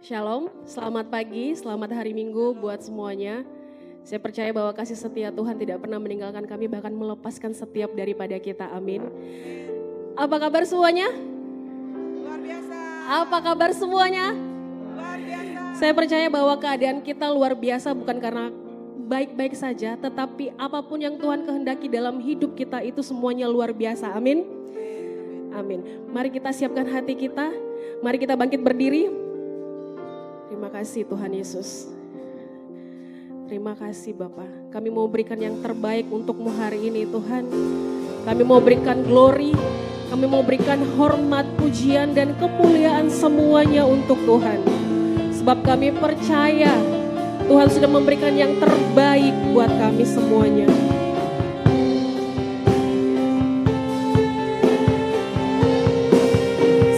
Shalom, selamat pagi, selamat hari Minggu buat semuanya. Saya percaya bahwa kasih setia Tuhan tidak pernah meninggalkan kami, bahkan melepaskan setiap daripada kita. Amin. Apa kabar semuanya? Luar biasa. Apa kabar semuanya? Luar biasa. Saya percaya bahwa keadaan kita luar biasa bukan karena baik-baik saja, tetapi apapun yang Tuhan kehendaki dalam hidup kita itu semuanya luar biasa. Amin. Amin. Mari kita siapkan hati kita. Mari kita bangkit berdiri. Terima kasih Tuhan Yesus. Terima kasih Bapak. Kami mau berikan yang terbaik untukmu hari ini Tuhan. Kami mau berikan glory. Kami mau berikan hormat, pujian dan kemuliaan semuanya untuk Tuhan. Sebab kami percaya Tuhan sudah memberikan yang terbaik buat kami semuanya.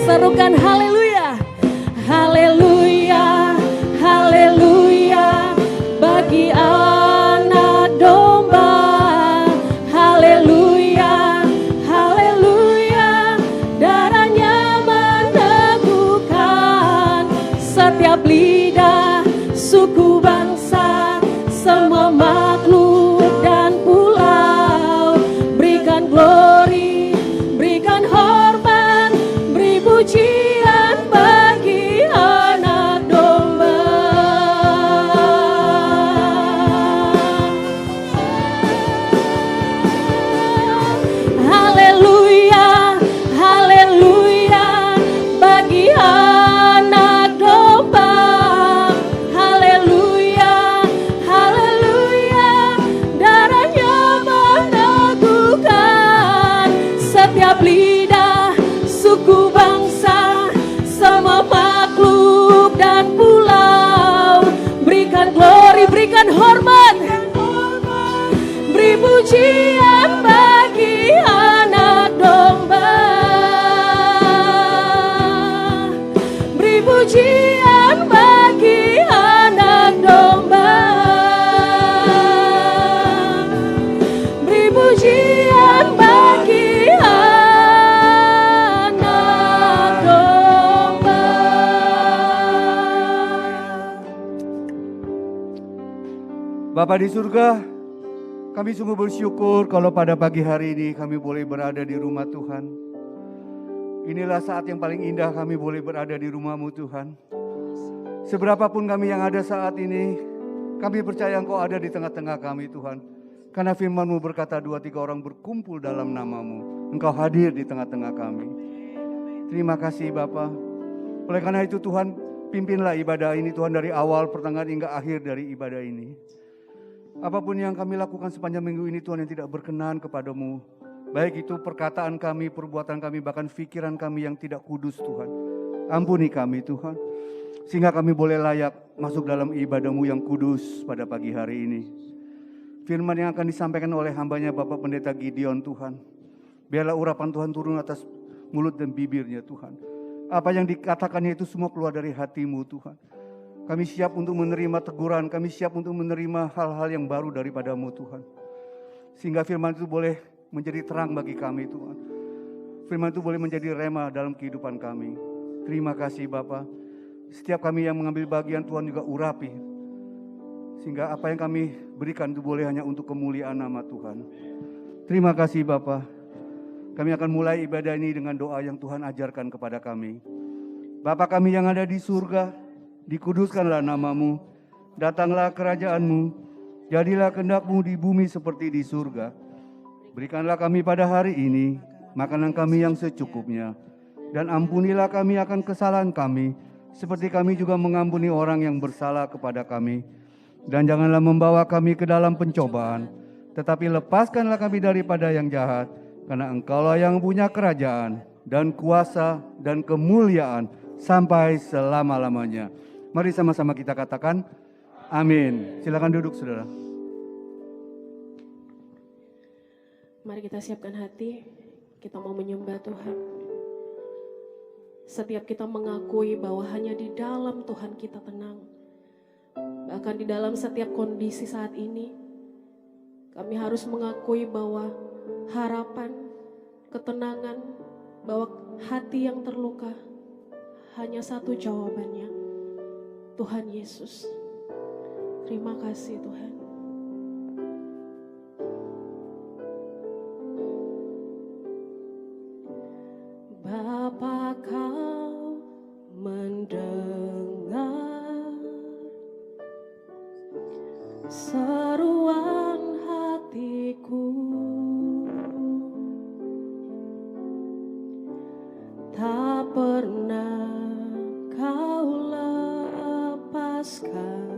Serukan haleluya. Haleluya, haleluya bagi anak domba. Haleluya, haleluya darahnya meneguhkan setiap lidah, suku, bangsa, semua makhluk dan pulau. Berikan glory, berikan hormat, beri pujian bagi anak domba. Haleluya, haleluya bagi anak domba. Haleluya, haleluya darahnya meneguhkan setiap lidah, suku, bangsa, semua makhluk dan pulau. Berikan glory, berikan hormat, beri pujian bagi anak domba. Beri pujian bagi anak domba. Beri pujian bagi anak domba. Bapa di surga, kami sungguh bersyukur kalau pada pagi hari ini kami boleh berada di rumah Tuhan. Inilah saat yang paling indah kami boleh berada di rumah-Mu Tuhan. Seberapapun kami yang ada saat ini, kami percaya Engkau ada di tengah-tengah kami Tuhan. Karena firman-Mu berkata 2-3 orang berkumpul dalam nama-Mu, Engkau hadir di tengah-tengah kami. Terima kasih Bapa. Oleh karena itu Tuhan, pimpinlah ibadah ini Tuhan dari awal, pertengahan hingga akhir dari ibadah ini. Apapun yang kami lakukan sepanjang minggu ini Tuhan yang tidak berkenan kepadamu, baik itu perkataan kami, perbuatan kami, bahkan pikiran kami yang tidak kudus Tuhan. Ampuni kami Tuhan, sehingga kami boleh layak masuk dalam ibadah-Mu yang kudus pada pagi hari ini. Firman yang akan disampaikan oleh hambanya Bapak Pendeta Gideon Tuhan, biarlah urapan Tuhan turun atas mulut dan bibirnya Tuhan. Apa yang dikatakannya itu semua keluar dari hati-Mu Tuhan. Kami siap untuk menerima teguran, kami siap untuk menerima hal-hal yang baru daripada-Mu Tuhan. Sehingga firman itu boleh menjadi terang bagi kami Tuhan. Firman itu boleh menjadi rema dalam kehidupan kami. Terima kasih Bapa. Setiap kami yang mengambil bagian Tuhan juga urapi. Sehingga apa yang kami berikan itu boleh hanya untuk kemuliaan nama Tuhan. Terima kasih Bapa. Kami akan mulai ibadah ini dengan doa yang Tuhan ajarkan kepada kami. Bapa kami yang ada di surga, dikuduskanlah nama-Mu, datanglah kerajaan-Mu, jadilah kehendak-Mu di bumi seperti di surga. Berikanlah kami pada hari ini makanan kami yang secukupnya, dan ampunilah kami akan kesalahan kami, seperti kami juga mengampuni orang yang bersalah kepada kami. Dan janganlah membawa kami ke dalam pencobaan, tetapi lepaskanlah kami daripada yang jahat, karena Engkaulah yang punya kerajaan dan kuasa dan kemuliaan sampai selama-lamanya. Mari sama-sama kita katakan amin. Silakan duduk saudara. Mari kita siapkan hati, kita mau menyembah Tuhan. Setiap kita mengakui bahwa hanya di dalam Tuhan kita tenang. Bahkan di dalam setiap kondisi saat ini, kami harus mengakui bahwa harapan, ketenangan, bahwa hati yang terluka hanya satu jawabannya, Tuhan Yesus. Terima kasih Tuhan. Bapa, Kau mendengar seruan hatiku, tak pernah Kau lepaskan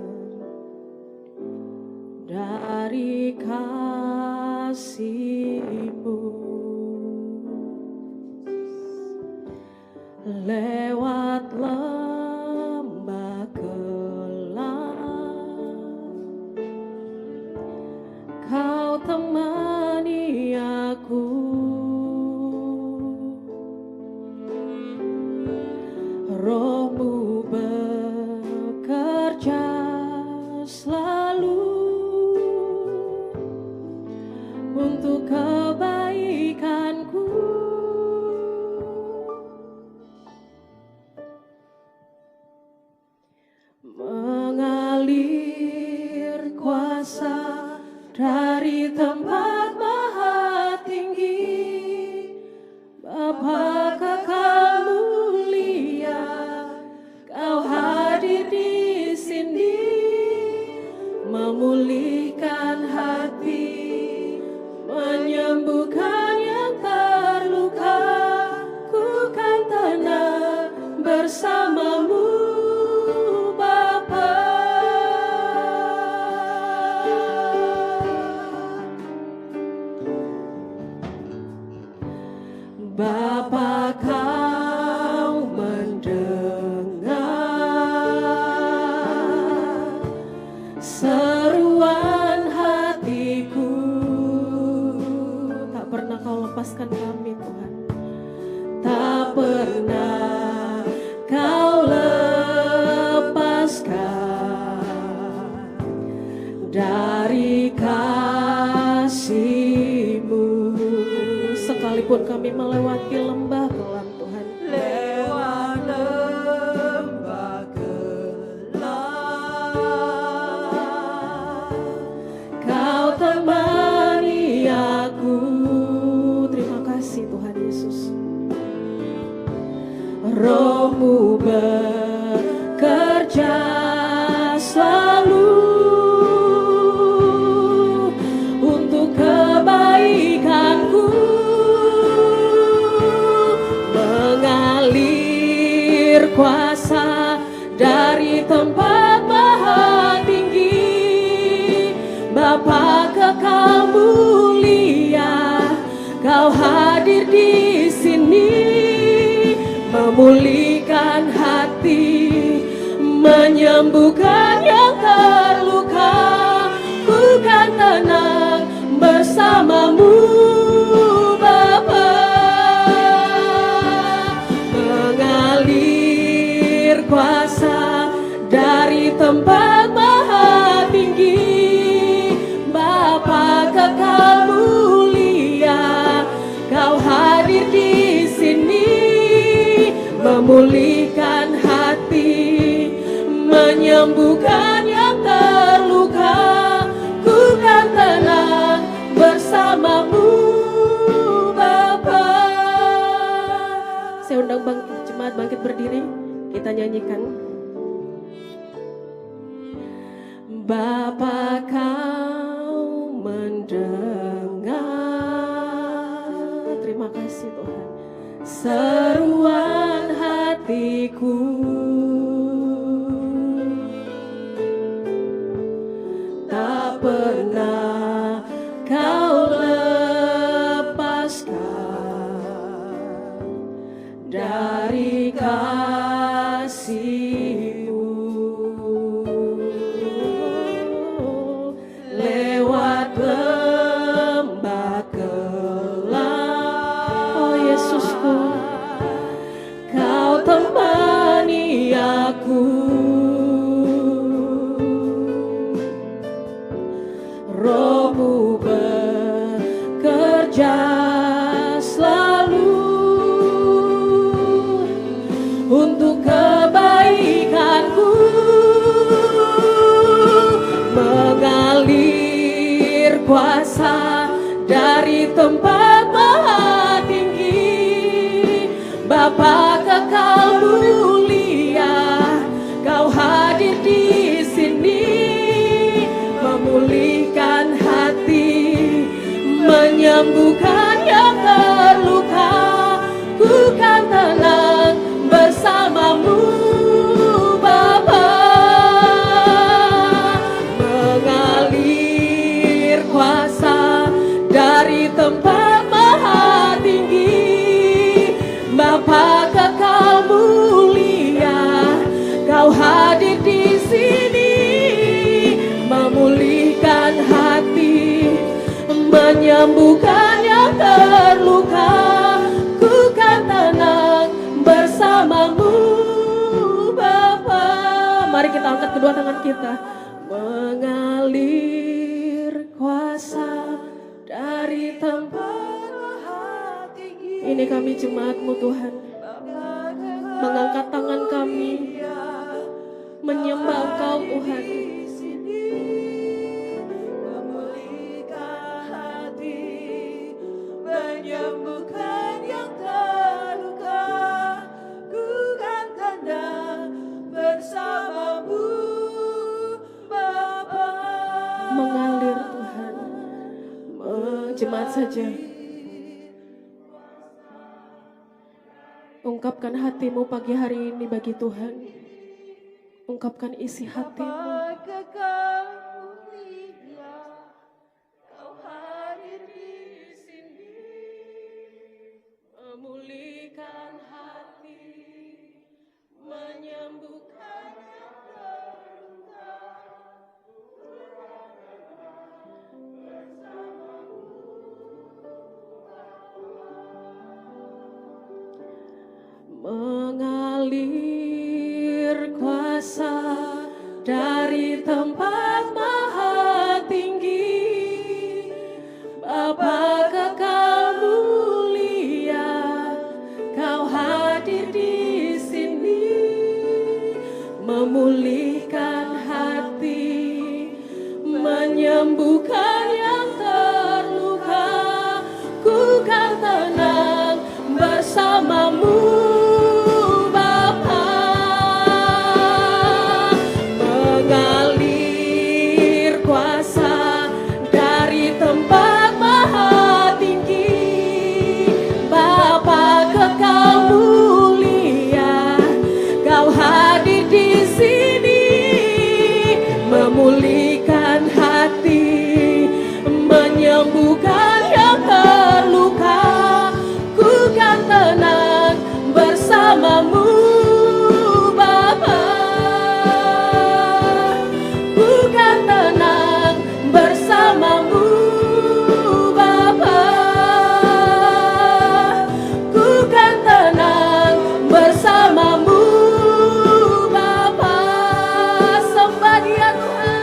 dari kasih-Mu. Lewat lembah gelap, Kau temani aku. Roh-Mu bekerja selalu untuk kebaikanku. Mengalir kuasa dari tempat maha tinggi, Bapa kekal mulia, Kau hadir di sini, memulihkan hati, menyembuhkan yang terluka. Ku kan tenang bersama-Mu, Bapa. Bapa, Kau mendengar seruan hatiku. Tak pernah Kau lepaskan kami Tuhan. Tak pernah Kau lepaskan dari kasih-Mu. Sekalipun kami melewati lembah gelap Tuhan, Lewat lembah gelap, Kau temani aku. Terima kasih Tuhan Yesus. Roh-Mu bekerja selalu untuk kebaikanku. Mengalir kuasa dari tempat maha tinggi, Bapa kekal mulia, Kau hadir di sini, memulihkan hati, menyembuhkan yang terluka. Ku kan tenang bersama-Mu, Bapa. Mengalir kuasa dari tempat maha tinggi, Bapa kekal mulia, Kau hadir di sini, memulihkan hati, menyembuhkan yang terluka. Ku kan tenang bersama-Mu, Bapa. Saya undang jemaat bangkit berdiri, kita nyanyikan. Bapa, Kau mendengar. Terima kasih Tuhan. Seruan hatiku, tak pernah Kau lepaskan dari kasih-Mu. Lewat lembah gelap, oh Yesusku, Kau temani kuasa dari tempat maha tinggi. Bapa kekal mulia, Kau hadir di sini, memulihkan hati, menyembuhkan yang terluka. Ku kan tenang bersamamu Bapa. Mengalir kuasa dari tempat maha tinggi. Bapa kekal mulia, Kau hadir di sini, memulihkan hati, menyembuhkan yang terluka. Ku kan tenang bersamamu Bapa. Mari kita angkat kedua tangan kita. Mengalir kuasa dari tempat maha tinggi. Ini kami jemaat-Mu Tuhan, mengangkat tangan kami, menyembah Engkau Tuhan. Memulihkan hati, menyembuhkan yang terluka. Ku kan tenang bersamamu Bapa. Mengalir Tuhan, jemaat saja. Ungkapkan hatimu pagi hari ini bagi Tuhan. Ungkapkan isi hatimu. Kau hadir di sini, memulihkan hati, menyembuhkan yang terluka. Mengalir kuasa dari tempat maha tinggi. Bapa kekal mulia, Kau hadir di sini, memulihkan hati, menyembuhkan yang terluka. Ku kan tenang bersamamu Bapa. Mengalir kuasa dari tempat maha tinggi. Bapa kekal mulia, Kau hadir di sini, memulihkan hati, menyembuhkan yang terluka. Ku kan tenang bersamamu Bapa. Ku kan tenang bersamamu Bapa. Ku kan tenang bersamamu Bapa. Sembah Dia Tuhan.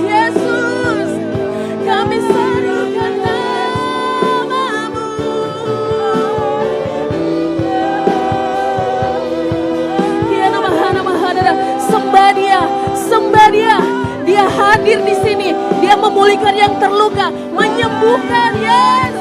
Yesus, kami serukan namamu. Sembah Dia, sembah Dia. Dia hadir di sini. Dia memulihkan yang terluka, menyembuhkan. Yes.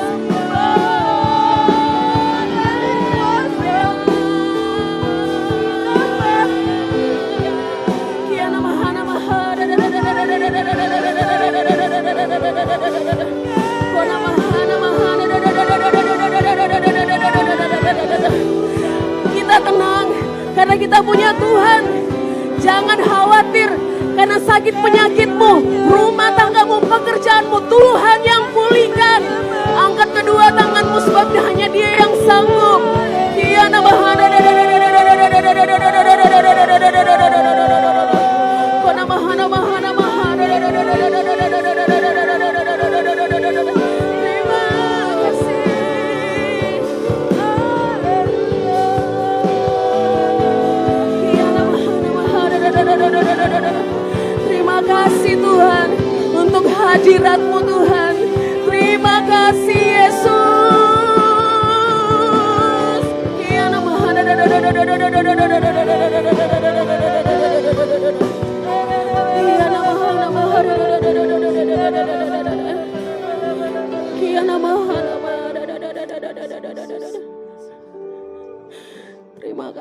Kita tenang karena kita punya Tuhan. Jangan khawatir karena sakit penyakitmu, rumah tanggamu, pekerjaanmu, Tuhan yang pulihkan. Angkat kedua tanganmu sebab hanya Dia yang sanggup.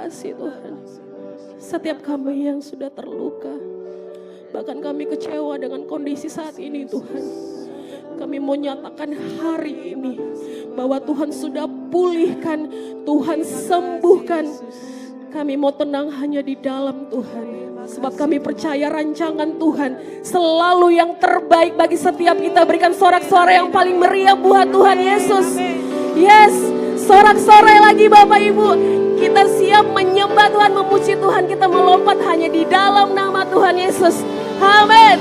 kasih Tuhan. Setiap kami yang sudah terluka, bahkan kami kecewa dengan kondisi saat ini Tuhan, kami mau nyatakan hari ini bahwa Tuhan sudah pulihkan, Tuhan sembuhkan. Kami mau tenang hanya di dalam Tuhan. Sebab kami percaya rancangan Tuhan selalu yang terbaik bagi setiap kita. Berikan sorak-sorai yang paling meriah buat Tuhan Yesus. Yes, sorak-sorai lagi Bapak Ibu. Kita siap menyembah Tuhan, memuji Tuhan. Kita melompat hanya di dalam nama Tuhan Yesus. Amin.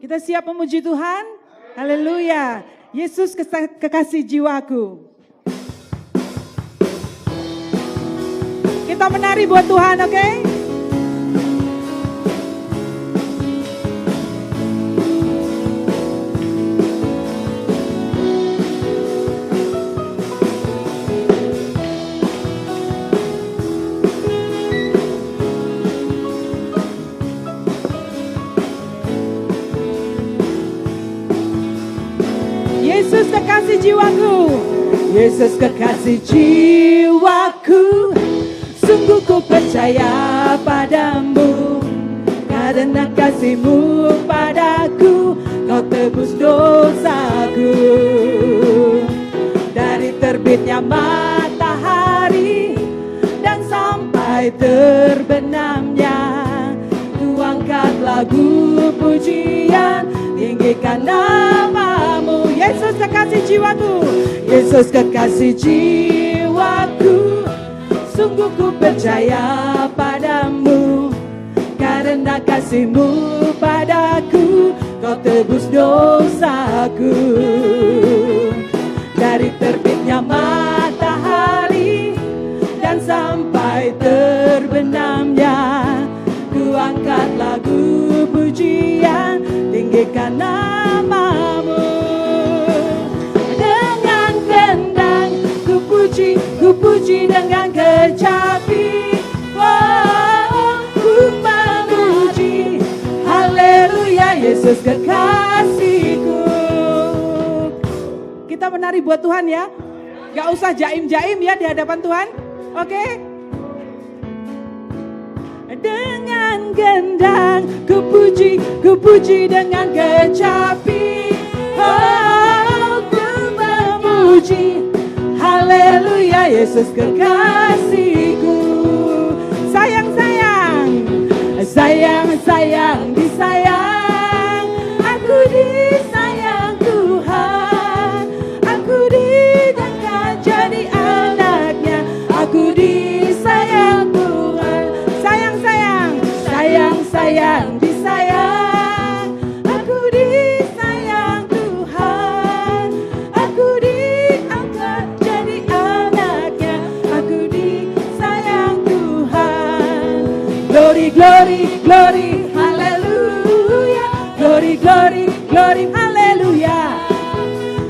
Kita siap memuji Tuhan. Haleluya. Yesus kekasih jiwaku. Kita menari buat Tuhan, oke? Yesus kekasih jiwaku, Yesus kekasih jiwaku, sungguh ku percaya padamu, karena kasih-Mu padaku, Kau tebus dosaku. Dari terbitnya matahari dan sampai terbenamnya, Ku angkat lagu pujian, tinggikan nama-Mu. Yesus kekasih jiwaku, Yesus kekasih jiwaku, sungguh ku percaya padamu, karena kasih-Mu padaku, Kau tebus dosaku. Dari terbitnya matahari dan sampai terbenamnya, Ku angkat lagu pujian, tinggikan nama-Mu. Dengan kendang ku puji dengan kecapi. Oh, ku memuji, haleluya, Yesus kekasihku. Kita menari buat Tuhan ya. Gak usah jaim-jaim ya di hadapan Tuhan. Oke? Dengan gendang ku puji dengan kecapi. Oh, ku memuji, haleluya, Yesus kekasihku. Sayang, disayang, aku disayang Tuhan, aku diangkat jadi anaknya, aku disayang Tuhan. Sayang, disayang, aku disayang Tuhan, aku diangkat jadi anaknya, aku disayang Tuhan. Glory, glory, glory, hallelujah. Glory, glory, glory, hallelujah.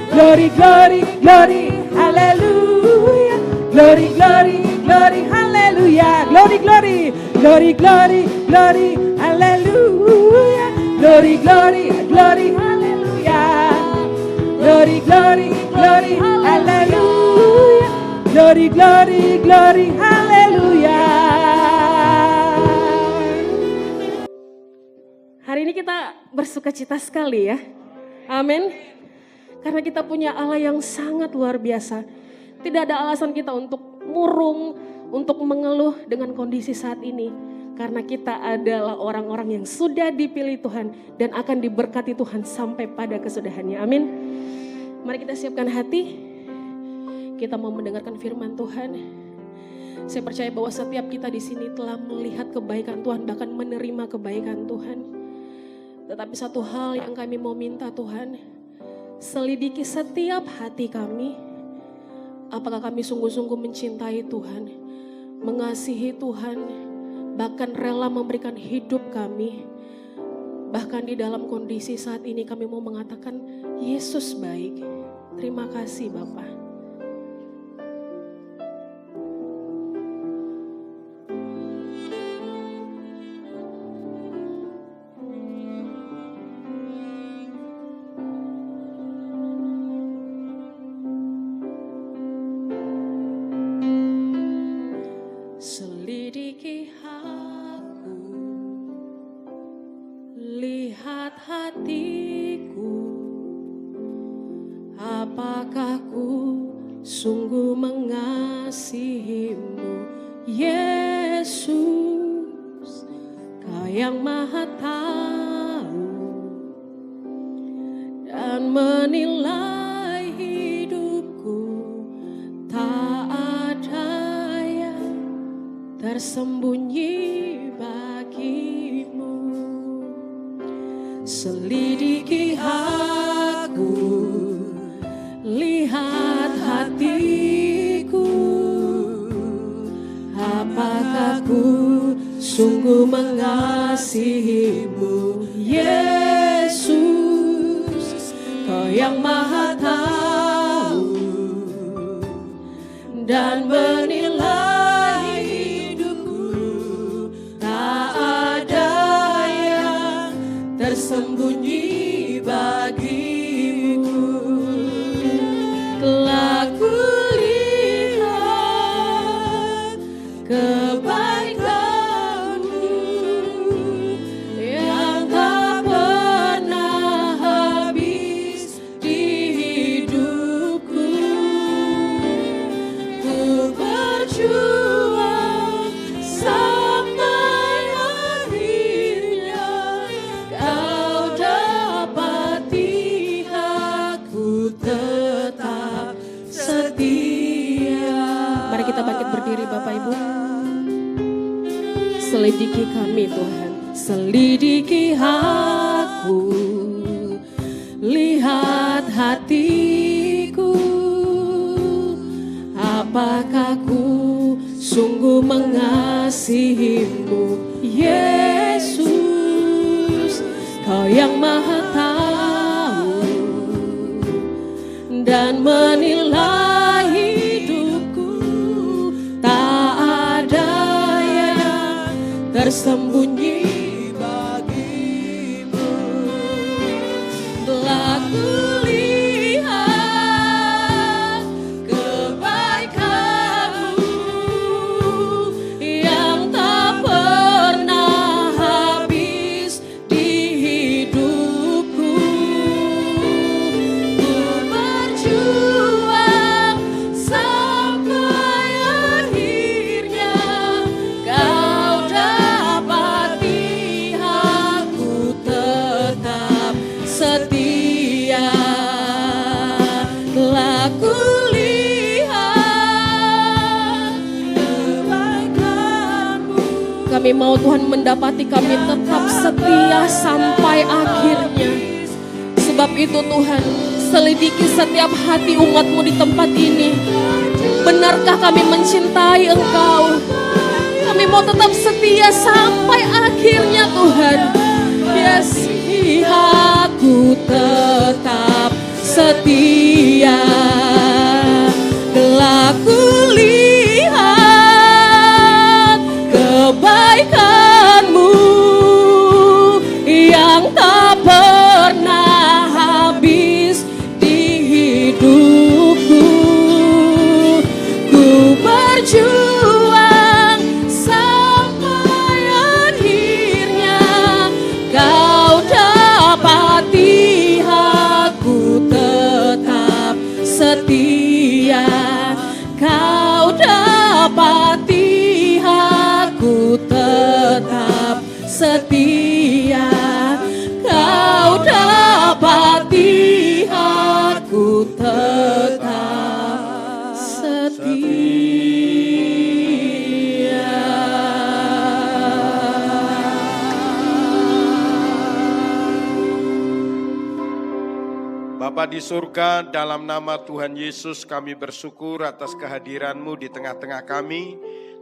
Glory, glory, glory, hallelujah. Glory, glory, glory, hallelujah. Glory, glory, glory, glory, glory, hallelujah. Glory, glory, glory, hallelujah. Glory, glory, glory, hallelujah. Glory, glory, glory, hallelujah. Hari ini kita bersuka cita sekali ya. Amin. Karena kita punya Allah yang sangat luar biasa. Tidak ada alasan kita untuk murung, untuk mengeluh dengan kondisi saat ini. Karena kita adalah orang-orang yang sudah dipilih Tuhan dan akan diberkati Tuhan sampai pada kesudahannya. Amin. Mari kita siapkan hati. Kita mau mendengarkan firman Tuhan. Saya percaya bahwa setiap kita di sini telah melihat kebaikan Tuhan, bahkan menerima kebaikan Tuhan. Tetapi satu hal yang kami mau minta Tuhan, selidiki setiap hati kami. Apakah kami sungguh-sungguh mencintai Tuhan, mengasihi Tuhan, bahkan rela memberikan hidup kami. Bahkan di dalam kondisi saat ini kami mau mengatakan, Yesus baik. Terima kasih Bapa. lihat hatiku, apakah ku sungguh mengasihimu, Yesus, Kau yang Maha Tahu dan menilai hidupku, tak ada yang tersembunyi bagimu. Selidiki aku, lihat hatiku, apakah ku sungguh mengasihimu, Yesus, Kau yang Maha Tahu dan menilai hidupku, tak ada yang tersembunyi bagimu. Telah kulihat kebaikan-Mu yang tak pernah habis di hidupku. Ku berjuang sampai akhirnya Kau dapati aku tetap setia. Mari kita bangkit berdiri Bapak Ibu. Selidiki kami Tuhan, selidiki aku, lihat hatiku, apakah ku sungguh mengasihimu, Yesus, Kau yang Maha Tahu dan menilai hidupku, tak ada yang tersembunyi bagimu. Telah kulihat kebaikan-Mu yang tak pernah habis di hidupku. Ku berjuang sampai akhirnya Kau dapati aku tetap setia. Telah kulihat kebaikan-Mu. Kami mau Tuhan mendapati kami tetap setia sampai akhirnya. Sebab itu Tuhan, selidiki setiap hati umat-Mu di tempat ini. Benarkah kami mencintai Engkau? Kami mau tetap setia sampai akhirnya Tuhan. Yes, aku tetap setia. Telah kulihat kebaikan-Mu yang tak pernah habis di hidupku. Ku berjuang sampai akhirnya Kau dapati aku tetap setia. Kau dapati aku tetap setia. Kau dapati aku tetap setia. Bapa di surga, dalam nama Tuhan Yesus kami bersyukur atas kehadiran-Mu di tengah-tengah kami.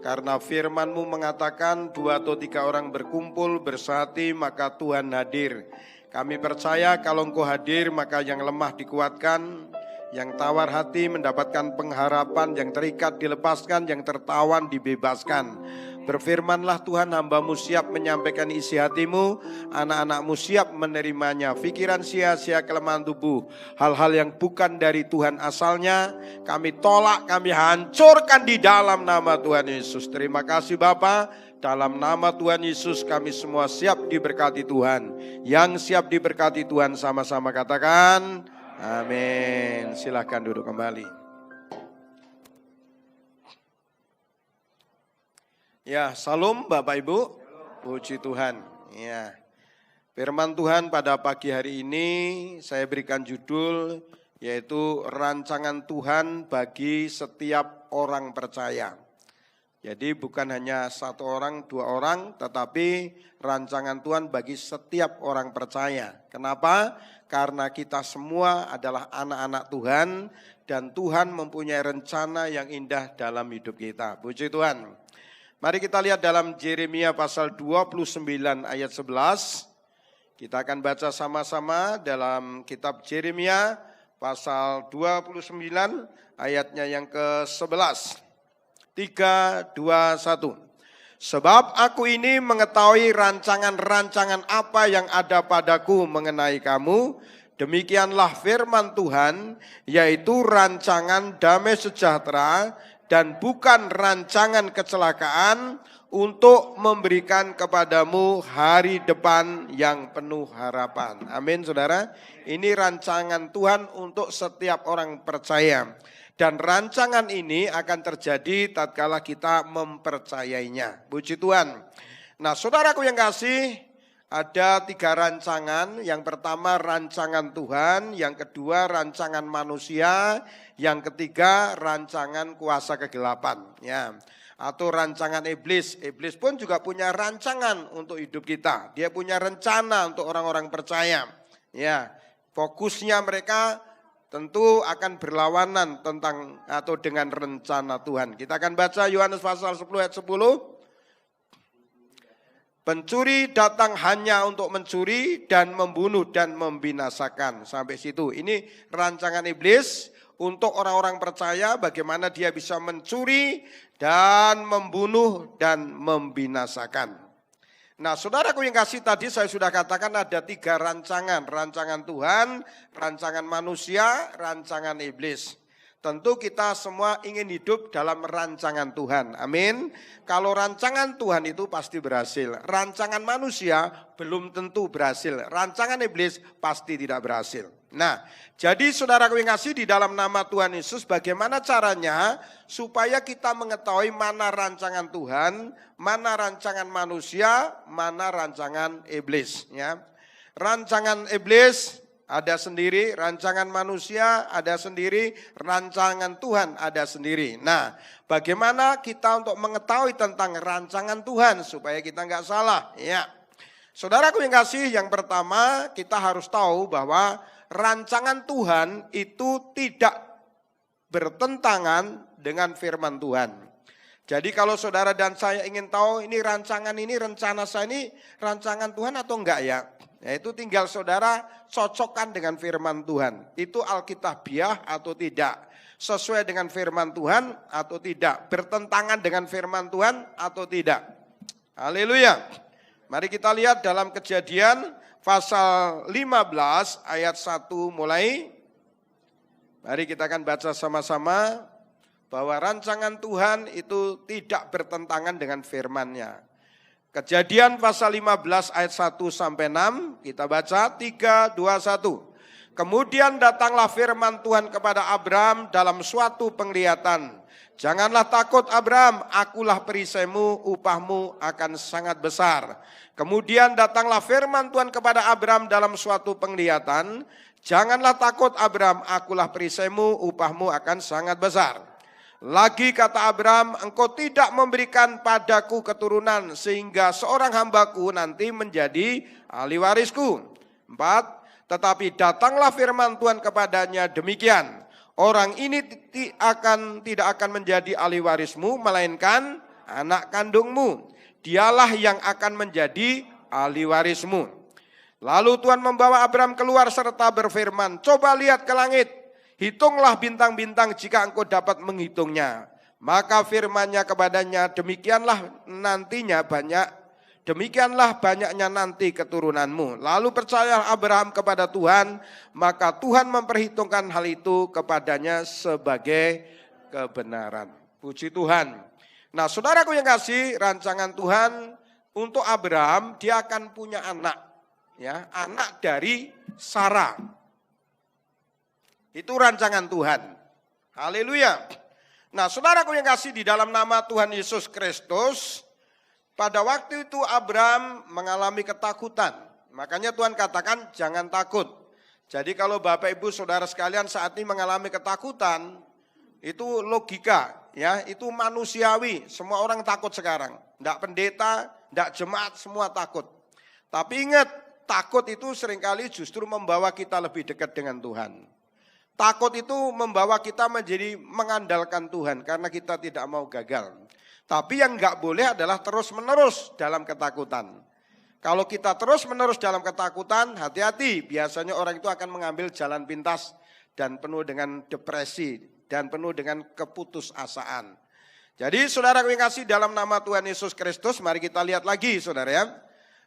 Karena firman-Mu mengatakan 2 atau 3 orang berkumpul bersehati maka Tuhan hadir. Kami percaya kalau Engkau hadir maka yang lemah dikuatkan, yang tawar hati mendapatkan pengharapan, yang terikat dilepaskan, yang tertawan dibebaskan. Berfirmanlah Tuhan, hamba-Mu siap menyampaikan isi hati-Mu, anak-anak-Mu siap menerimanya. Pikiran sia-sia, kelemahan tubuh, hal-hal yang bukan dari Tuhan asalnya, kami tolak, kami hancurkan di dalam nama Tuhan Yesus. Terima kasih Bapa. Dalam nama Tuhan Yesus kami semua siap diberkati Tuhan. Yang siap diberkati Tuhan sama-sama katakan amin. Silakan duduk kembali. Ya, salam Bapak Ibu. Puji Tuhan. Ya. Firman Tuhan pada pagi hari ini saya berikan judul yaitu rancangan Tuhan bagi setiap orang percaya. Jadi bukan hanya satu orang, dua orang, tetapi rancangan Tuhan bagi setiap orang percaya. Kenapa? Karena kita semua adalah anak-anak Tuhan dan Tuhan mempunyai rencana yang indah dalam hidup kita. Puji Tuhan. Mari kita lihat dalam Yeremia pasal 29 ayat 11. Kita akan baca sama-sama dalam kitab Yeremia pasal 29 ayatnya yang ke-11. 3, 2, 1. Sebab aku ini mengetahui rancangan-rancangan apa yang ada padaku mengenai kamu. Demikianlah firman Tuhan, yaitu rancangan damai sejahtera dan bukan rancangan kecelakaan untuk memberikan kepadamu hari depan yang penuh harapan. Amin saudara. Ini rancangan Tuhan untuk setiap orang percaya. Dan rancangan ini akan terjadi tatkala kita mempercayainya. Puji Tuhan. Nah saudaraku yang kasih, ada 3 rancangan. Yang pertama rancangan Tuhan, yang kedua rancangan manusia, yang ketiga rancangan kuasa kegelapan. Ya. Atau rancangan iblis. Iblis pun juga punya rancangan untuk hidup kita. Dia punya rencana untuk orang-orang percaya. Ya, fokusnya mereka tentu akan berlawanan tentang atau dengan rencana Tuhan. Kita akan baca Yohanes pasal 10 ayat 10. Pencuri datang hanya untuk mencuri dan membunuh dan membinasakan. Sampai situ. Ini rancangan iblis untuk orang-orang percaya bagaimana dia bisa mencuri dan membunuh dan membinasakan. Nah saudaraku yang kasih, tadi saya sudah katakan ada 3 rancangan. Rancangan Tuhan, rancangan manusia, rancangan iblis. Tentu kita semua ingin hidup dalam rancangan Tuhan. Amin. Kalau rancangan Tuhan itu pasti berhasil. Rancangan manusia belum tentu berhasil. Rancangan iblis pasti tidak berhasil. Nah, jadi saudaraku yang kasih, di dalam nama Tuhan Yesus, bagaimana caranya supaya kita mengetahui mana rancangan Tuhan, mana rancangan manusia, mana rancangan iblis. Ya. Rancangan iblis ada sendiri, rancangan manusia ada sendiri, rancangan Tuhan ada sendiri. Nah, bagaimana kita untuk mengetahui tentang rancangan Tuhan supaya kita nggak salah? Ya, saudaraku yang kasih, yang pertama kita harus tahu bahwa rancangan Tuhan itu tidak bertentangan dengan firman Tuhan. Jadi kalau saudara dan saya ingin tahu ini rencana saya ini rancangan Tuhan atau enggak ya? Ya itu tinggal saudara cocokkan dengan firman Tuhan. Itu alkitabiah atau tidak? Sesuai dengan firman Tuhan atau tidak? Bertentangan dengan firman Tuhan atau tidak? Haleluya. Mari kita lihat dalam Kejadian pasal 15 ayat 1 mulai. Mari kita akan baca sama-sama bahwa rancangan Tuhan itu tidak bertentangan dengan firman-Nya. Kejadian pasal 15 ayat 1 sampai 6, kita baca 3, 2, 1. Kemudian datanglah firman Tuhan kepada Abraham dalam suatu penglihatan. Janganlah takut Abraham, akulah perisaimu, upahmu akan sangat besar. Kemudian datanglah firman Tuhan kepada Abraham dalam suatu penglihatan. Janganlah takut Abraham, akulah perisaimu, upahmu akan sangat besar. Lagi kata Abraham, engkau tidak memberikan padaku keturunan sehingga seorang hambaku nanti menjadi ahli warisku. 4. Tetapi datanglah firman Tuhan kepadanya demikian. Orang ini tidak akan menjadi ahli warismu, melainkan anak kandungmu. Dialah yang akan menjadi ahli warismu. Lalu Tuhan membawa Abraham keluar serta berfirman, coba lihat ke langit, hitunglah bintang-bintang jika engkau dapat menghitungnya. Maka firman-Nya kepadanya, demikianlah banyaknya nanti keturunanmu. Lalu percayalah Abraham kepada Tuhan, maka Tuhan memperhitungkan hal itu kepadanya sebagai kebenaran. Puji Tuhan. Nah, saudaraku yang kasih, rancangan Tuhan untuk Abraham, dia akan punya anak, ya, anak dari Sarah. Itu rancangan Tuhan. Haleluya. Nah, saudaraku yang kasih, di dalam nama Tuhan Yesus Kristus, pada waktu itu Abraham mengalami ketakutan. Makanya Tuhan katakan jangan takut. Jadi kalau Bapak Ibu Saudara sekalian saat ini mengalami ketakutan, itu logika, ya, itu manusiawi. Semua orang takut sekarang. Enggak pendeta, enggak jemaat, semua takut. Tapi ingat, takut itu seringkali justru membawa kita lebih dekat dengan Tuhan. Takut itu membawa kita menjadi mengandalkan Tuhan karena kita tidak mau gagal. Tapi yang enggak boleh adalah terus-menerus dalam ketakutan. Kalau kita terus-menerus dalam ketakutan, hati-hati. Biasanya orang itu akan mengambil jalan pintas dan penuh dengan depresi dan penuh dengan keputusasaan. Jadi saudara yang kasih, dalam nama Tuhan Yesus Kristus, mari kita lihat lagi saudara ya.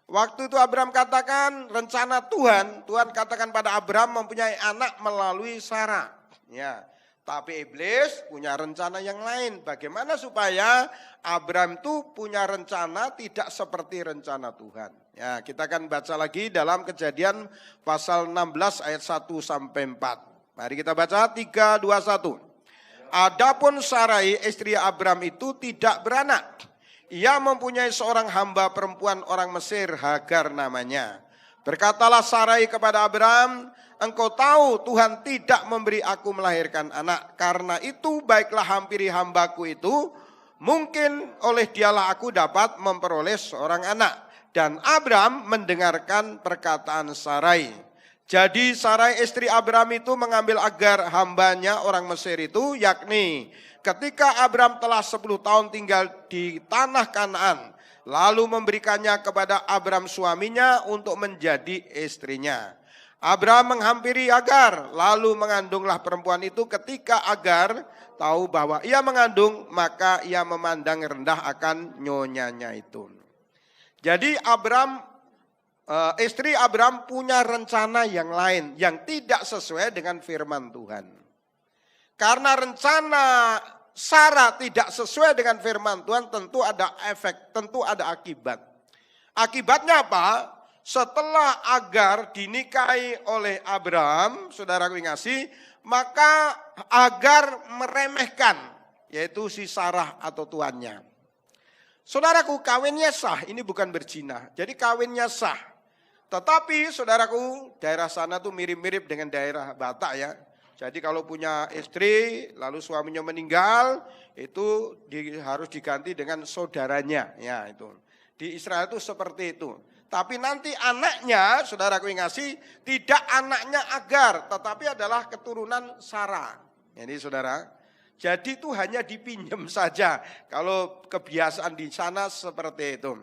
Waktu itu Abraham katakan rencana Tuhan katakan pada Abraham mempunyai anak melalui Sarah. Ya, tapi iblis punya rencana yang lain. Bagaimana supaya Abraham itu punya rencana tidak seperti rencana Tuhan. Ya, kita akan baca lagi dalam Kejadian pasal 16 ayat 1 sampai 4. Mari kita baca 3, 2, 1. Adapun Sarai istri Abraham itu tidak beranak. Ia mempunyai seorang hamba perempuan orang Mesir, Hagar namanya. Berkatalah Sarai kepada Abraham, engkau tahu Tuhan tidak memberi aku melahirkan anak. Karena itu baiklah hampiri hambaku itu, mungkin oleh dialah aku dapat memperoleh seorang anak. Dan Abraham mendengarkan perkataan Sarai. Jadi Sarai istri Abraham itu mengambil Hagar hambanya orang Mesir itu, yakni ketika Abraham telah 10 tahun tinggal di tanah Kanaan, lalu memberikannya kepada Abraham suaminya untuk menjadi istrinya. Abraham menghampiri Hagar, lalu mengandunglah perempuan itu. Ketika Hagar tahu bahwa ia mengandung, maka ia memandang rendah akan nyonyanya itu. Jadi istri Abraham punya rencana yang lain, yang tidak sesuai dengan firman Tuhan. Karena rencana Sarah tidak sesuai dengan firman Tuhan, tentu ada efek, tentu ada akibat. Akibatnya apa? Setelah Hagar dinikahi oleh Abraham, saudaraku yang kasih, maka Hagar meremehkan, yaitu si Sarah atau tuannya. Saudaraku, kawinnya sah, ini bukan berzina, jadi kawinnya sah. Tetapi saudaraku, daerah sana tuh mirip-mirip dengan daerah Batak ya. Jadi kalau punya istri, lalu suaminya meninggal, itu harus diganti dengan saudaranya. Ya itu. Di Israel itu seperti itu. Tapi nanti anaknya, saudaraku yang ngasih, tidak anaknya Hagar, tetapi adalah keturunan Sarah. Ini saudara, jadi itu hanya dipinjam saja. Kalau kebiasaan di sana seperti itu.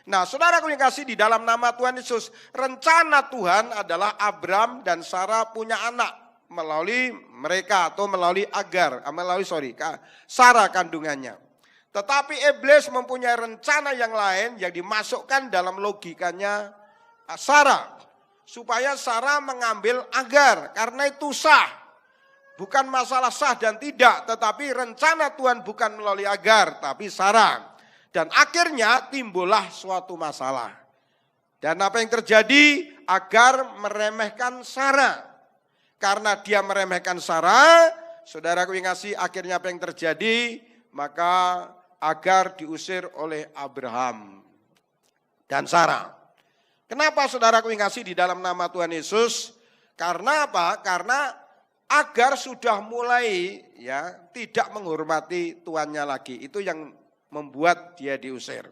Nah saudaraku yang kasih, di dalam nama Tuhan Yesus, rencana Tuhan adalah Abraham dan Sarah punya anak melalui mereka atau melalui Sarah kandungannya. Tetapi iblis mempunyai rencana yang lain yang dimasukkan dalam logikanya Sarah. Supaya Sarah mengambil Hagar, karena itu sah. Bukan masalah sah dan tidak, tetapi rencana Tuhan bukan melalui Hagar, tapi Sarah. Dan akhirnya timbullah suatu masalah. Dan apa yang terjadi? Hagar meremehkan Sarah. Karena dia meremehkan Sarah, saudaraku yang kasih, akhirnya apa yang terjadi? Maka Hagar diusir oleh Abraham dan Sarah. Kenapa saudaraku yang kasih, di dalam nama Tuhan Yesus? Karena apa? Karena Hagar sudah mulai ya tidak menghormati tuannya lagi. Itu yang membuat dia diusir.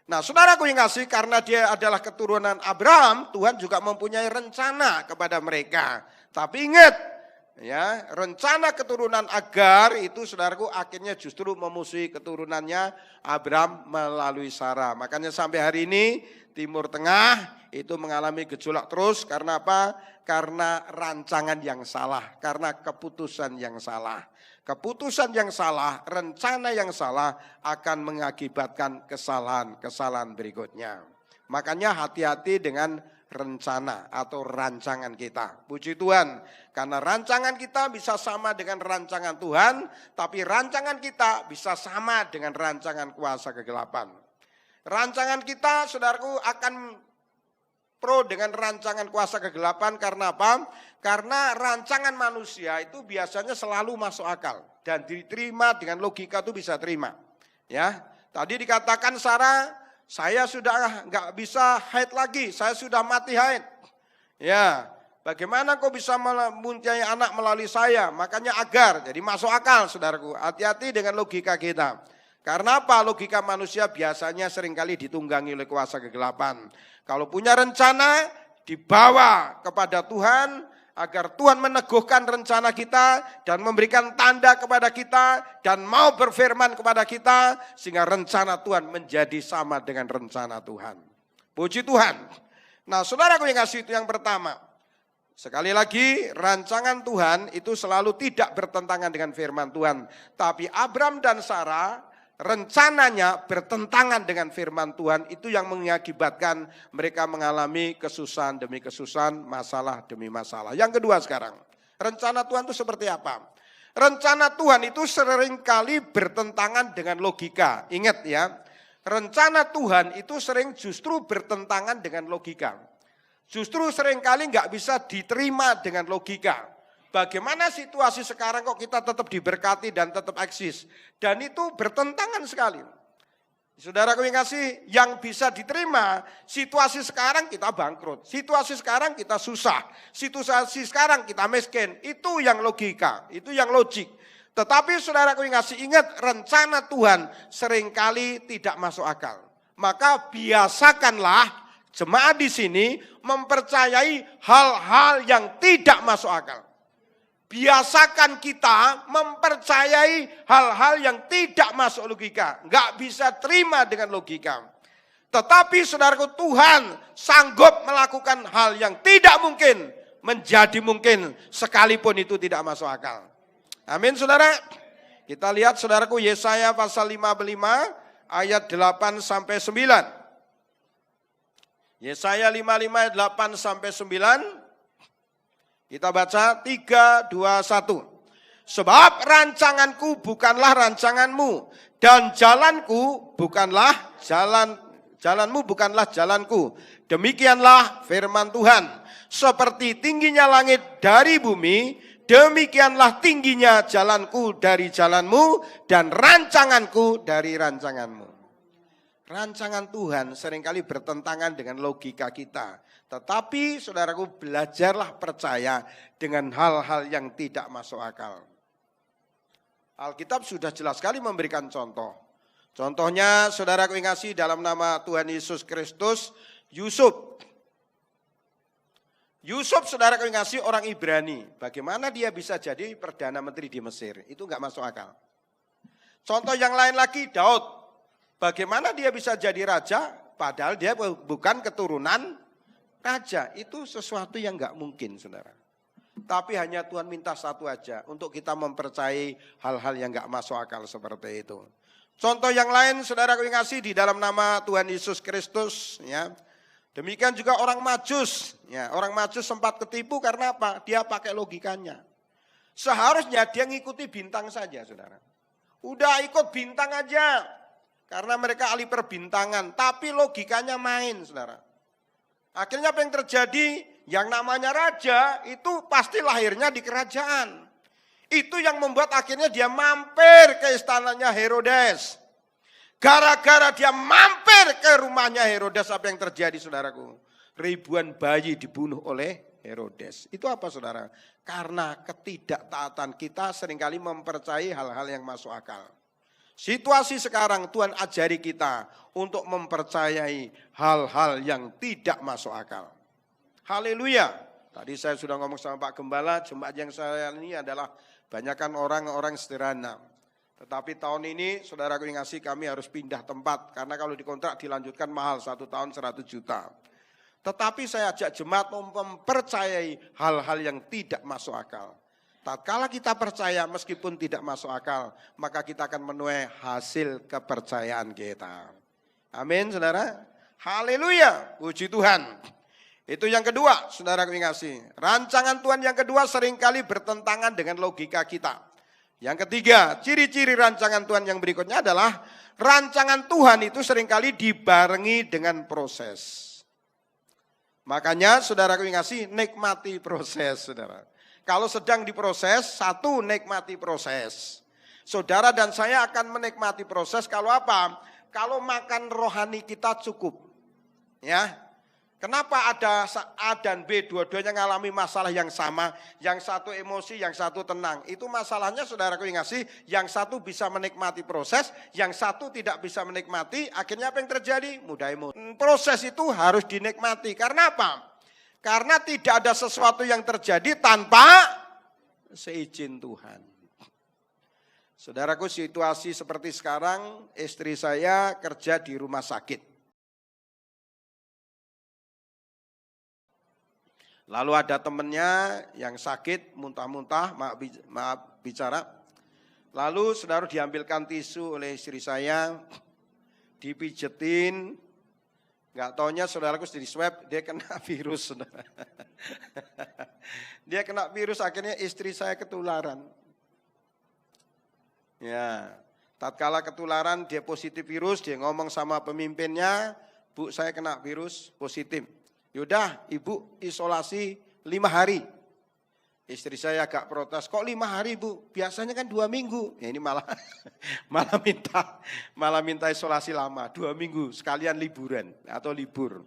Nah saudaraku yang kasih, karena dia adalah keturunan Abraham, Tuhan juga mempunyai rencana kepada mereka. Tapi ingat, ya rencana keturunan Hagar itu saudaraku akhirnya justru memusuhi keturunannya Abraham melalui Sarah. Makanya sampai hari ini Timur Tengah itu mengalami gejolak terus. Karena apa? Karena rancangan yang salah, karena keputusan yang salah. Keputusan yang salah, rencana yang salah akan mengakibatkan kesalahan-kesalahan berikutnya. Makanya hati-hati dengan rencana atau rancangan kita. Puji Tuhan, karena rancangan kita bisa sama dengan rancangan Tuhan, tapi rancangan kita bisa sama dengan rancangan kuasa kegelapan. Rancangan kita, saudaraku, akan pro dengan rancangan kuasa kegelapan karena apa? Karena rancangan manusia itu biasanya selalu masuk akal dan diterima dengan logika itu bisa terima. Ya, tadi dikatakan Sarah, saya sudah nggak bisa haid lagi, saya sudah mati haid. Ya, bagaimana kau bisa mempunyai anak melalui saya? Makanya Agar, jadi masuk akal, saudaraku. Hati-hati dengan logika kita. Karena apa? Logika manusia biasanya seringkali ditunggangi oleh kuasa kegelapan. Kalau punya rencana, dibawa kepada Tuhan, agar Tuhan meneguhkan rencana kita dan memberikan tanda kepada kita dan mau berfirman kepada kita sehingga rencana Tuhan menjadi sama dengan rencana Tuhan. Puji Tuhan. Nah, saudaraku yang kasih, itu yang pertama. Sekali lagi, rancangan Tuhan itu selalu tidak bertentangan dengan firman Tuhan. Tapi Abram dan Sarah rencananya bertentangan dengan firman Tuhan, itu yang mengakibatkan mereka mengalami kesusahan demi kesusahan, masalah demi masalah. Yang kedua sekarang, rencana Tuhan itu seperti apa? Rencana Tuhan itu seringkali bertentangan dengan logika. Ingat ya, rencana Tuhan itu sering justru bertentangan dengan logika. Justru seringkali nggak bisa diterima dengan logika. Bagaimana situasi sekarang kok kita tetap diberkati dan tetap eksis. Dan itu bertentangan sekali. Saudaraku yang kasih, yang bisa diterima, situasi sekarang kita bangkrut. Situasi sekarang kita susah. Situasi sekarang kita miskin. Itu yang logika, itu yang logik. Tetapi saudaraku yang kasih, ingat rencana Tuhan seringkali tidak masuk akal. Maka biasakanlah jemaat di sini mempercayai hal-hal yang tidak masuk akal. Biasakan kita mempercayai hal-hal yang tidak masuk logika. Enggak bisa terima dengan logika. Tetapi saudaraku, Tuhan sanggup melakukan hal yang tidak mungkin menjadi mungkin sekalipun itu tidak masuk akal. Amin saudara. Kita lihat saudaraku Yesaya pasal 55 ayat 8 sampai 9. Yesaya 55 ayat 8 sampai 9. Kita baca 3, 2, 1. Sebab rancanganku bukanlah rancanganmu dan jalanku bukanlah jalanmu bukanlah jalanku. Demikianlah firman Tuhan. Seperti tingginya langit dari bumi, demikianlah tingginya jalanku dari jalanmu dan rancanganku dari rancanganmu. Rancangan Tuhan seringkali bertentangan dengan logika kita. Tetapi saudaraku, belajarlah percaya dengan hal-hal yang tidak masuk akal. Alkitab sudah jelas sekali memberikan contoh. Contohnya saudaraku yang kasih, dalam nama Tuhan Yesus Kristus, Yusuf. Yusuf saudaraku yang kasih orang Ibrani. Bagaimana dia bisa jadi Perdana Menteri di Mesir? Itu enggak masuk akal. Contoh yang lain lagi, Daud. Bagaimana dia bisa jadi raja padahal dia bukan keturunan raja. Itu sesuatu yang enggak mungkin saudara. Tapi hanya Tuhan minta satu aja, untuk kita mempercayai hal-hal yang enggak masuk akal seperti itu. Contoh yang lain saudaraku yang kasih, di dalam nama Tuhan Yesus Kristus ya. Demikian juga orang Majus, ya, orang Majus sempat ketipu karena apa? Dia pakai logikanya. Seharusnya dia ngikuti bintang saja, saudara. Udah ikut bintang aja, karena mereka ahli perbintangan. Tapi logikanya main, saudara. Akhirnya apa yang terjadi? Yang namanya raja itu pasti lahirnya di kerajaan. Itu yang membuat akhirnya dia mampir ke istananya Herodes. Gara-gara dia mampir ke rumahnya Herodes, apa yang terjadi saudaraku? Ribuan bayi dibunuh oleh Herodes. Itu apa saudara? Karena ketidaktaatan kita seringkali mempercayai hal-hal yang masuk akal. Situasi sekarang Tuhan ajari kita untuk mempercayai hal-hal yang tidak masuk akal. Haleluya. Tadi saya sudah ngomong sama Pak Gembala, jemaat yang saya ini adalah banyakkan orang-orang sederhana. Tetapi tahun ini saudaraku yang ngasih, kami harus pindah tempat. Karena kalau dikontrak dilanjutkan mahal, 1 tahun 100 juta. Tetapi saya ajak jemaat mempercayai hal-hal yang tidak masuk akal. Tatkala kita percaya meskipun tidak masuk akal, maka kita akan menuai hasil kepercayaan kita. Amin saudara. Haleluya, puji Tuhan. Itu yang kedua, saudara kekasih. Rancangan Tuhan yang kedua seringkali bertentangan dengan logika kita. Yang ketiga, ciri-ciri rancangan Tuhan yang berikutnya adalah rancangan Tuhan itu seringkali dibarengi dengan proses. Makanya saudara kekasih, nikmati proses, saudara. Kalau sedang diproses, satu, nikmati proses. Saudara dan saya akan menikmati proses kalau apa? Kalau makan rohani kita cukup. Ya. Kenapa ada A dan B dua-duanya ngalami masalah yang sama, yang satu emosi, yang satu tenang. Itu masalahnya saudaraku yang ngasih, yang satu bisa menikmati proses, yang satu tidak bisa menikmati, akhirnya apa yang terjadi? Mudah emosi. Proses itu harus dinikmati, karena apa? Karena tidak ada sesuatu yang terjadi tanpa seizin Tuhan. Saudaraku, situasi seperti sekarang, istri saya kerja di rumah sakit. Lalu ada temennya yang sakit, muntah-muntah, maaf bicara. Lalu saudara diambilkan tisu oleh istri saya, dipijetin, nggak taunya saudaraku di swab, dia kena virus. Saudara. Dia kena virus, akhirnya istri saya ketularan. Ya, tatkala ketularan dia positif virus, dia ngomong sama pemimpinnya, Bu saya kena virus positif. Yaudah ibu isolasi 5 hari. Istri saya agak protes, kok 5 hari bu? Biasanya kan 2 minggu. Ya ini malah minta isolasi lama, 2 minggu sekalian liburan atau libur.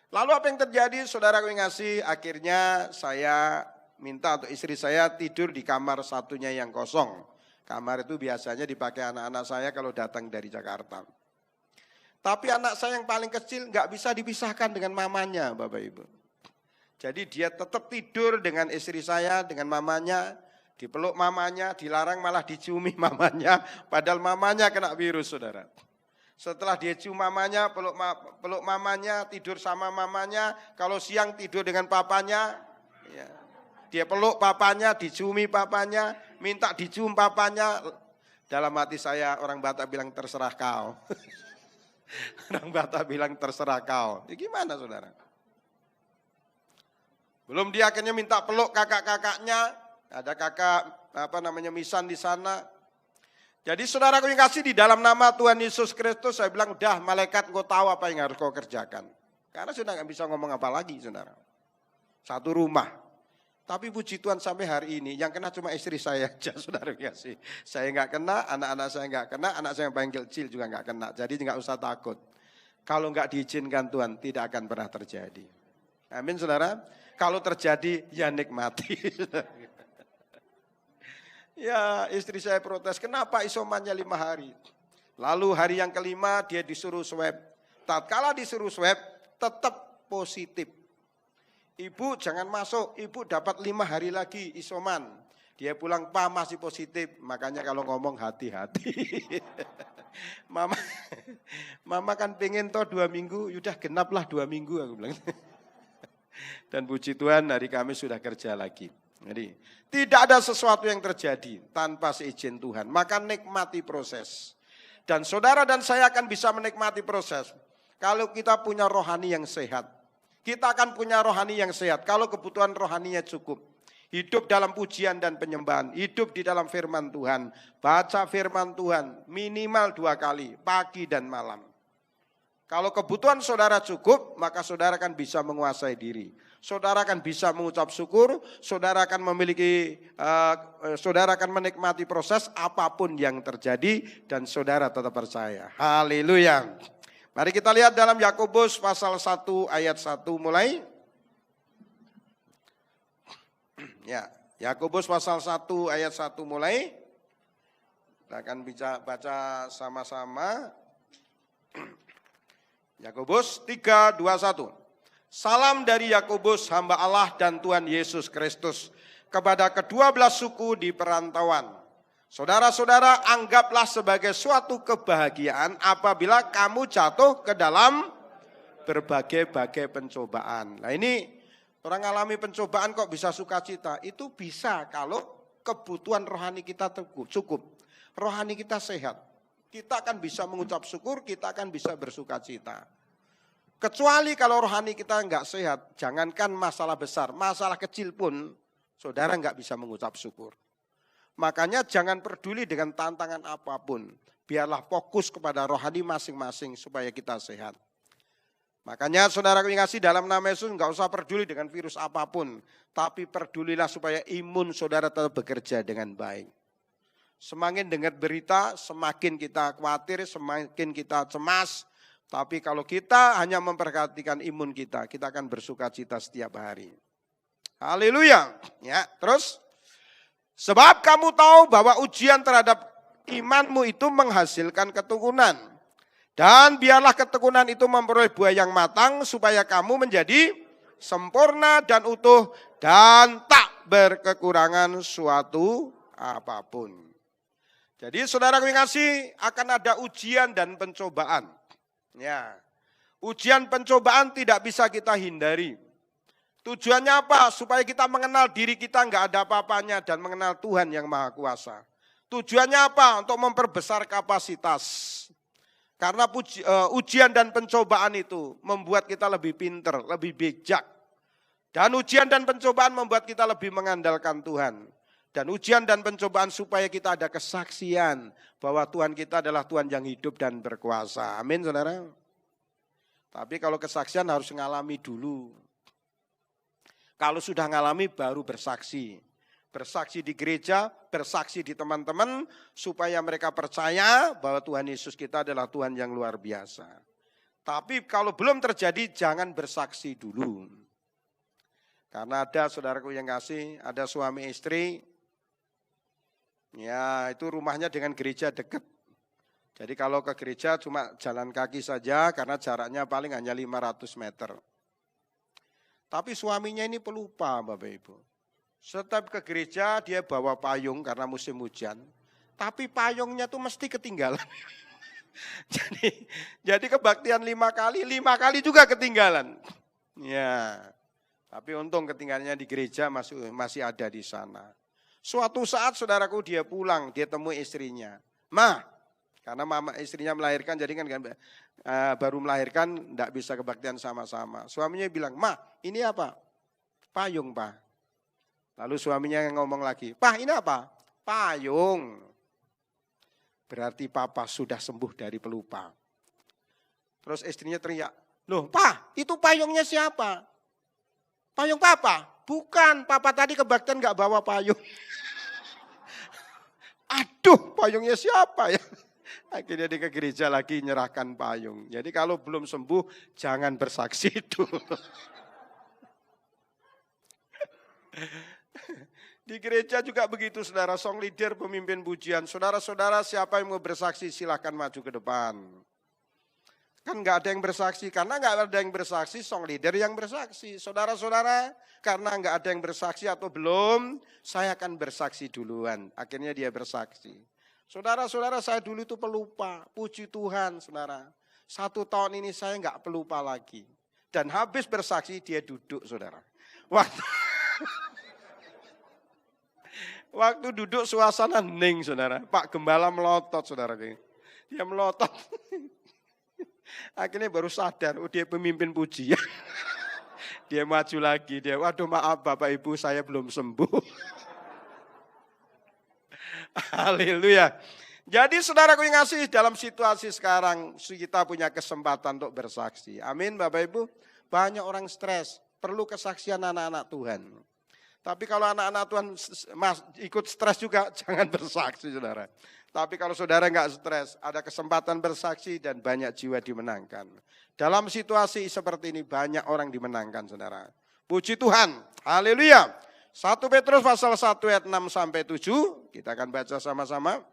Lalu apa yang terjadi saudara yang ngasih? Akhirnya saya minta untuk istri saya tidur di kamar satunya yang kosong. Kamar itu biasanya dipakai anak-anak saya kalau datang dari Jakarta. Tapi anak saya yang paling kecil nggak bisa dipisahkan dengan mamanya, Bapak Ibu. Jadi dia tetap tidur dengan istri saya, dengan mamanya, dipeluk mamanya, dilarang malah diciumi mamanya, padahal mamanya kena virus, saudara. Setelah dia cium mamanya, peluk mamanya, tidur sama mamanya, kalau siang tidur dengan papanya, ya. Dia peluk papanya, diciumi papanya, minta dicium papanya. Dalam hati saya, orang Batak bilang terserah kau. Orang Batak bilang terserah kau. Ya gimana saudara? Belum dia akhirnya minta peluk kakak-kakaknya. Ada kakak Misan di sana. Jadi saudaraku yang kasih, di dalam nama Tuhan Yesus Kristus saya bilang, udah malaikat kau tahu apa yang harus kau kerjakan. Karena sudah gak bisa ngomong apa lagi saudara. Satu rumah. Tapi puji Tuhan sampai hari ini yang kena cuma istri saya aja, saudara kasih. Saya nggak kena, anak-anak saya nggak kena, anak saya yang paling kecil juga nggak kena. Jadi nggak usah takut. Kalau nggak diizinkan Tuhan tidak akan pernah terjadi. Amin saudara. Kalau terjadi ya nikmati. Ya istri saya protes, kenapa isomannya 5 hari? Lalu hari yang kelima dia disuruh swab. Tatkala disuruh swab tetap positif. Ibu jangan masuk, ibu dapat 5 hari lagi isoman. Dia pulang, Pak masih positif. Makanya kalau ngomong hati-hati. Mama kan pengen toh 2 minggu, yaudah genaplah 2 minggu aku bilang. Dan puji Tuhan hari Kamis sudah kerja lagi. Jadi tidak ada sesuatu yang terjadi tanpa seizin Tuhan. Maka nikmati proses. Dan saudara dan saya akan bisa menikmati proses. Kalau kita punya rohani yang sehat. Kita akan punya rohani yang sehat kalau kebutuhan rohaninya cukup. Hidup dalam pujian dan penyembahan, hidup di dalam firman Tuhan. Baca firman Tuhan minimal 2 kali, pagi dan malam. Kalau kebutuhan saudara cukup, maka saudara akan bisa menguasai diri. Saudara akan bisa mengucap syukur, saudara akan menikmati proses apapun yang terjadi dan saudara tetap percaya. Haleluya. Mari kita lihat dalam Yakobus pasal 1 ayat 1 mulai. Ya, Yakobus pasal 1 ayat 1 mulai. Kita akan baca sama-sama. Yakobus 3, 2, 1. Salam dari Yakobus, hamba Allah dan Tuhan Yesus Kristus, kepada ke-12 suku di perantauan. Saudara-saudara, anggaplah sebagai suatu kebahagiaan apabila kamu jatuh ke dalam berbagai-bagai pencobaan. Nah ini orang alami pencobaan kok bisa sukacita? Itu bisa kalau kebutuhan rohani kita cukup. Rohani kita sehat. Kita akan bisa mengucap syukur, kita akan bisa bersukacita. Kecuali kalau rohani kita enggak sehat, jangankan masalah besar, masalah kecil pun saudara enggak bisa mengucap syukur. Makanya jangan peduli dengan tantangan apapun, biarlah fokus kepada rohani masing-masing supaya kita sehat. Makanya saudara yang kasih dalam nama Yesus enggak usah peduli dengan virus apapun, tapi pedulilah supaya imun saudara tetap bekerja dengan baik. Semakin dengar berita, semakin kita khawatir, semakin kita cemas. Tapi kalau kita hanya memperhatikan imun kita akan bersuka cita setiap hari. Haleluya. Ya, terus sebab kamu tahu bahwa ujian terhadap imanmu itu menghasilkan ketekunan. Dan biarlah ketekunan itu memperoleh buah yang matang supaya kamu menjadi sempurna dan utuh dan tak berkekurangan suatu apapun. Jadi saudara yang kasih, akan ada ujian dan pencobaan. Ya, ujian pencobaan tidak bisa kita hindari. Tujuannya apa? Supaya kita mengenal diri kita enggak ada apa-apanya dan mengenal Tuhan yang Maha Kuasa. Tujuannya apa? Untuk memperbesar kapasitas. Karena ujian dan pencobaan itu membuat kita lebih pinter, lebih bijak. Dan ujian dan pencobaan membuat kita lebih mengandalkan Tuhan. Dan ujian dan pencobaan supaya kita ada kesaksian bahwa Tuhan kita adalah Tuhan yang hidup dan berkuasa. Amin saudara. Tapi kalau kesaksian harus mengalami dulu. Kalau sudah mengalami baru bersaksi. Bersaksi di gereja, bersaksi di teman-teman, supaya mereka percaya bahwa Tuhan Yesus kita adalah Tuhan yang luar biasa. Tapi kalau belum terjadi, jangan bersaksi dulu. Karena ada saudaraku yang kasih, ada suami istri, ya itu rumahnya dengan gereja dekat. Jadi kalau ke gereja cuma jalan kaki saja, karena jaraknya paling hanya 500 meter. Tapi suaminya ini pelupa Bapak Ibu. Setiap ke gereja dia bawa payung karena musim hujan. Tapi payungnya tuh mesti ketinggalan. jadi kebaktian 5 kali juga ketinggalan. Ya, tapi untung ketinggalannya di gereja masih ada di sana. Suatu saat saudaraku dia pulang, dia temui istrinya. Ma, karena mama istrinya melahirkan, jadi kan baru melahirkan enggak bisa kebaktian sama-sama. Suaminya bilang, Ma, ini apa? Payung, Pak. Lalu suaminya ngomong lagi, Pak ini apa? Payung. Berarti papa sudah sembuh dari pelupa. Terus istrinya teriak, loh Pak itu payungnya siapa? Payung papa? Bukan, papa tadi kebaktian gak bawa payung. Aduh payungnya siapa ya? Akhirnya dia ke gereja lagi nyerahkan payung. Jadi kalau belum sembuh jangan bersaksi dulu. Di gereja juga begitu saudara, song leader pemimpin pujian. Saudara-saudara siapa yang mau bersaksi silahkan maju ke depan. Kan enggak ada yang bersaksi, karena enggak ada yang bersaksi song leader yang bersaksi. Saudara-saudara karena enggak ada yang bersaksi atau belum, saya akan bersaksi duluan. Akhirnya dia bersaksi. Saudara-saudara saya dulu itu pelupa, puji Tuhan saudara. 1 tahun ini saya enggak pelupa lagi. Dan habis bersaksi dia duduk saudara. Waktu duduk suasana hening saudara. Pak Gembala melotot saudara. Dia melotot. Akhirnya baru sadar, dia pemimpin pujian. Dia maju lagi. Dia, waduh maaf Bapak Ibu saya belum sembuh. Haleluya. Jadi saudaraku yang ngasih dalam situasi sekarang kita punya kesempatan untuk bersaksi. Amin Bapak Ibu. Banyak orang stres. Perlu kesaksian anak-anak Tuhan. Tapi kalau anak-anak Tuhan ikut stres juga, jangan bersaksi saudara. Tapi kalau saudara enggak stres, ada kesempatan bersaksi dan banyak jiwa dimenangkan. Dalam situasi seperti ini banyak orang dimenangkan saudara. Puji Tuhan, haleluya. 1 Petrus pasal 1 ayat 6 sampai 7, kita akan baca sama-sama.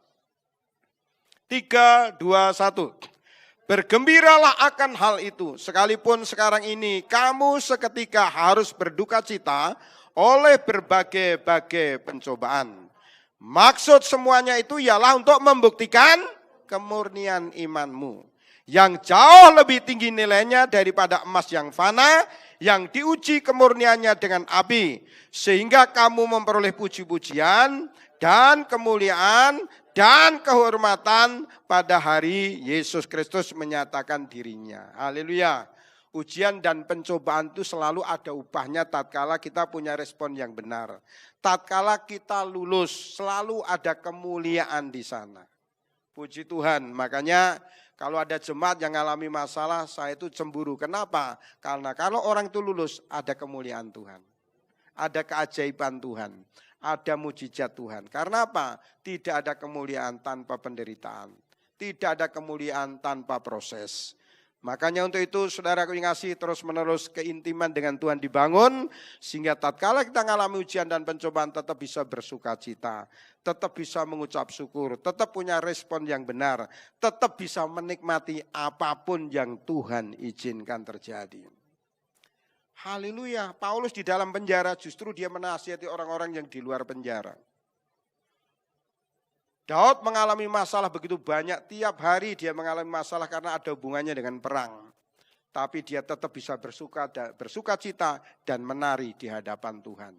3, 2, 1. Bergembiralah akan hal itu, sekalipun sekarang ini kamu seketika harus berduka cita, oleh berbagai-bagai pencobaan. Maksud semuanya itu ialah untuk membuktikan kemurnian imanmu. Yang jauh lebih tinggi nilainya daripada emas yang fana, yang diuji kemurniannya dengan api. Sehingga kamu memperoleh puji-pujian dan kemuliaan dan kehormatan pada hari Yesus Kristus menyatakan dirinya. Haleluya. Ujian dan pencobaan itu selalu ada upahnya tatkala kita punya respon yang benar. Tatkala kita lulus, selalu ada kemuliaan di sana. Puji Tuhan, makanya kalau ada jemaat yang mengalami masalah, saya itu cemburu. Kenapa? Karena kalau orang itu lulus, ada kemuliaan Tuhan. Ada keajaiban Tuhan. Ada mujizat Tuhan. Karena apa? Tidak ada kemuliaan tanpa penderitaan. Tidak ada kemuliaan tanpa proses. Makanya untuk itu saudaraku yang kasih terus menerus keintiman dengan Tuhan dibangun. Sehingga tatkala kita mengalami ujian dan pencobaan tetap bisa bersuka cita. Tetap bisa mengucap syukur. Tetap punya respon yang benar. Tetap bisa menikmati apapun yang Tuhan izinkan terjadi. Haleluya. Paulus di dalam penjara justru dia menasihati orang-orang yang di luar penjara. Daud mengalami masalah begitu banyak, tiap hari dia mengalami masalah karena ada hubungannya dengan perang. Tapi dia tetap bisa bersuka cita dan menari di hadapan Tuhan.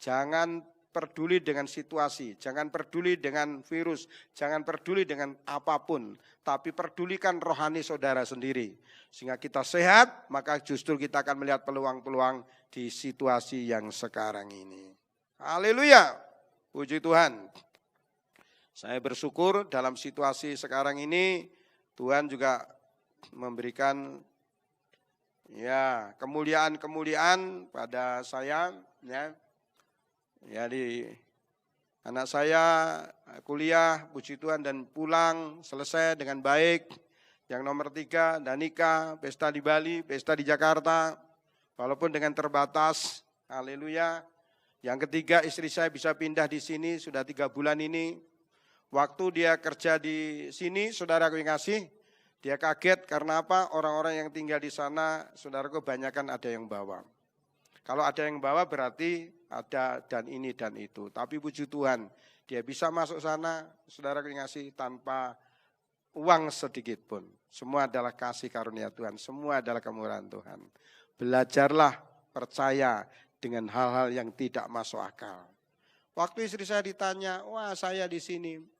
Jangan peduli dengan situasi, jangan peduli dengan virus, jangan peduli dengan apapun. Tapi pedulikan rohani saudara sendiri. Sehingga kita sehat, maka justru kita akan melihat peluang-peluang di situasi yang sekarang ini. Haleluya, puji Tuhan. Saya bersyukur dalam situasi sekarang ini Tuhan juga memberikan ya kemuliaan pada saya ya. Di anak saya kuliah puji Tuhan dan pulang selesai dengan baik. Yang nomor 3 Danika pesta di Bali, pesta di Jakarta walaupun dengan terbatas. Haleluya. Yang ketiga istri saya bisa pindah di sini sudah 3 bulan ini. Waktu dia kerja di sini, saudaraku yang kasih, dia kaget karena apa? Orang-orang yang tinggal di sana, saudaraku kebanyakan ada yang bawa. Kalau ada yang bawa berarti ada dan ini dan itu. Tapi puji Tuhan, dia bisa masuk sana, saudaraku yang kasih, tanpa uang sedikit pun. Semua adalah kasih karunia Tuhan, semua adalah kemurahan Tuhan. Belajarlah percaya dengan hal-hal yang tidak masuk akal. Waktu istri saya ditanya, wah saya di sini.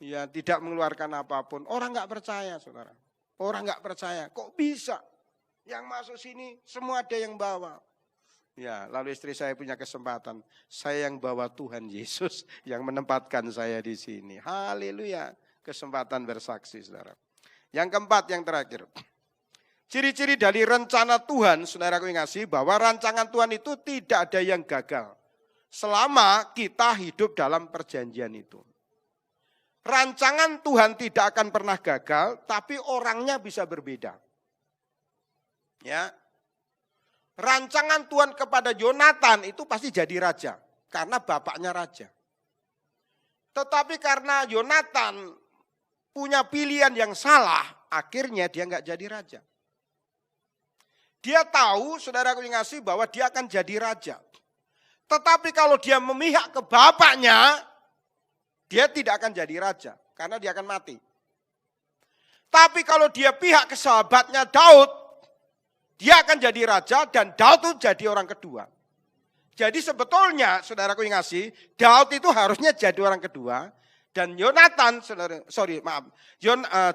Ya tidak mengeluarkan apapun. Orang nggak percaya saudara. Orang nggak percaya. Kok bisa? Yang masuk sini semua ada yang bawa. Ya lalu istri saya punya kesempatan. Saya yang bawa Tuhan Yesus yang menempatkan saya di sini. Haleluya. Kesempatan bersaksi saudara. Yang keempat yang terakhir. Ciri-ciri dari rencana Tuhan saudaraku yang ngasih. Bahwa rancangan Tuhan itu tidak ada yang gagal. Selama kita hidup dalam perjanjian itu. Rancangan Tuhan tidak akan pernah gagal, tapi orangnya bisa berbeda. Ya, rancangan Tuhan kepada Yonatan itu pasti jadi raja, karena bapaknya raja. Tetapi karena Yonatan punya pilihan yang salah, akhirnya dia nggak jadi raja. Dia tahu, saudaraku yang ngasih, bahwa dia akan jadi raja. Tetapi kalau dia memihak ke bapaknya, dia tidak akan jadi raja, karena dia akan mati. Tapi kalau dia pihak ke sahabatnya Daud, dia akan jadi raja dan Daud itu jadi orang kedua. Jadi sebetulnya, saudaraku yang ngasih, Daud itu harusnya jadi orang kedua. Dan Yonatan,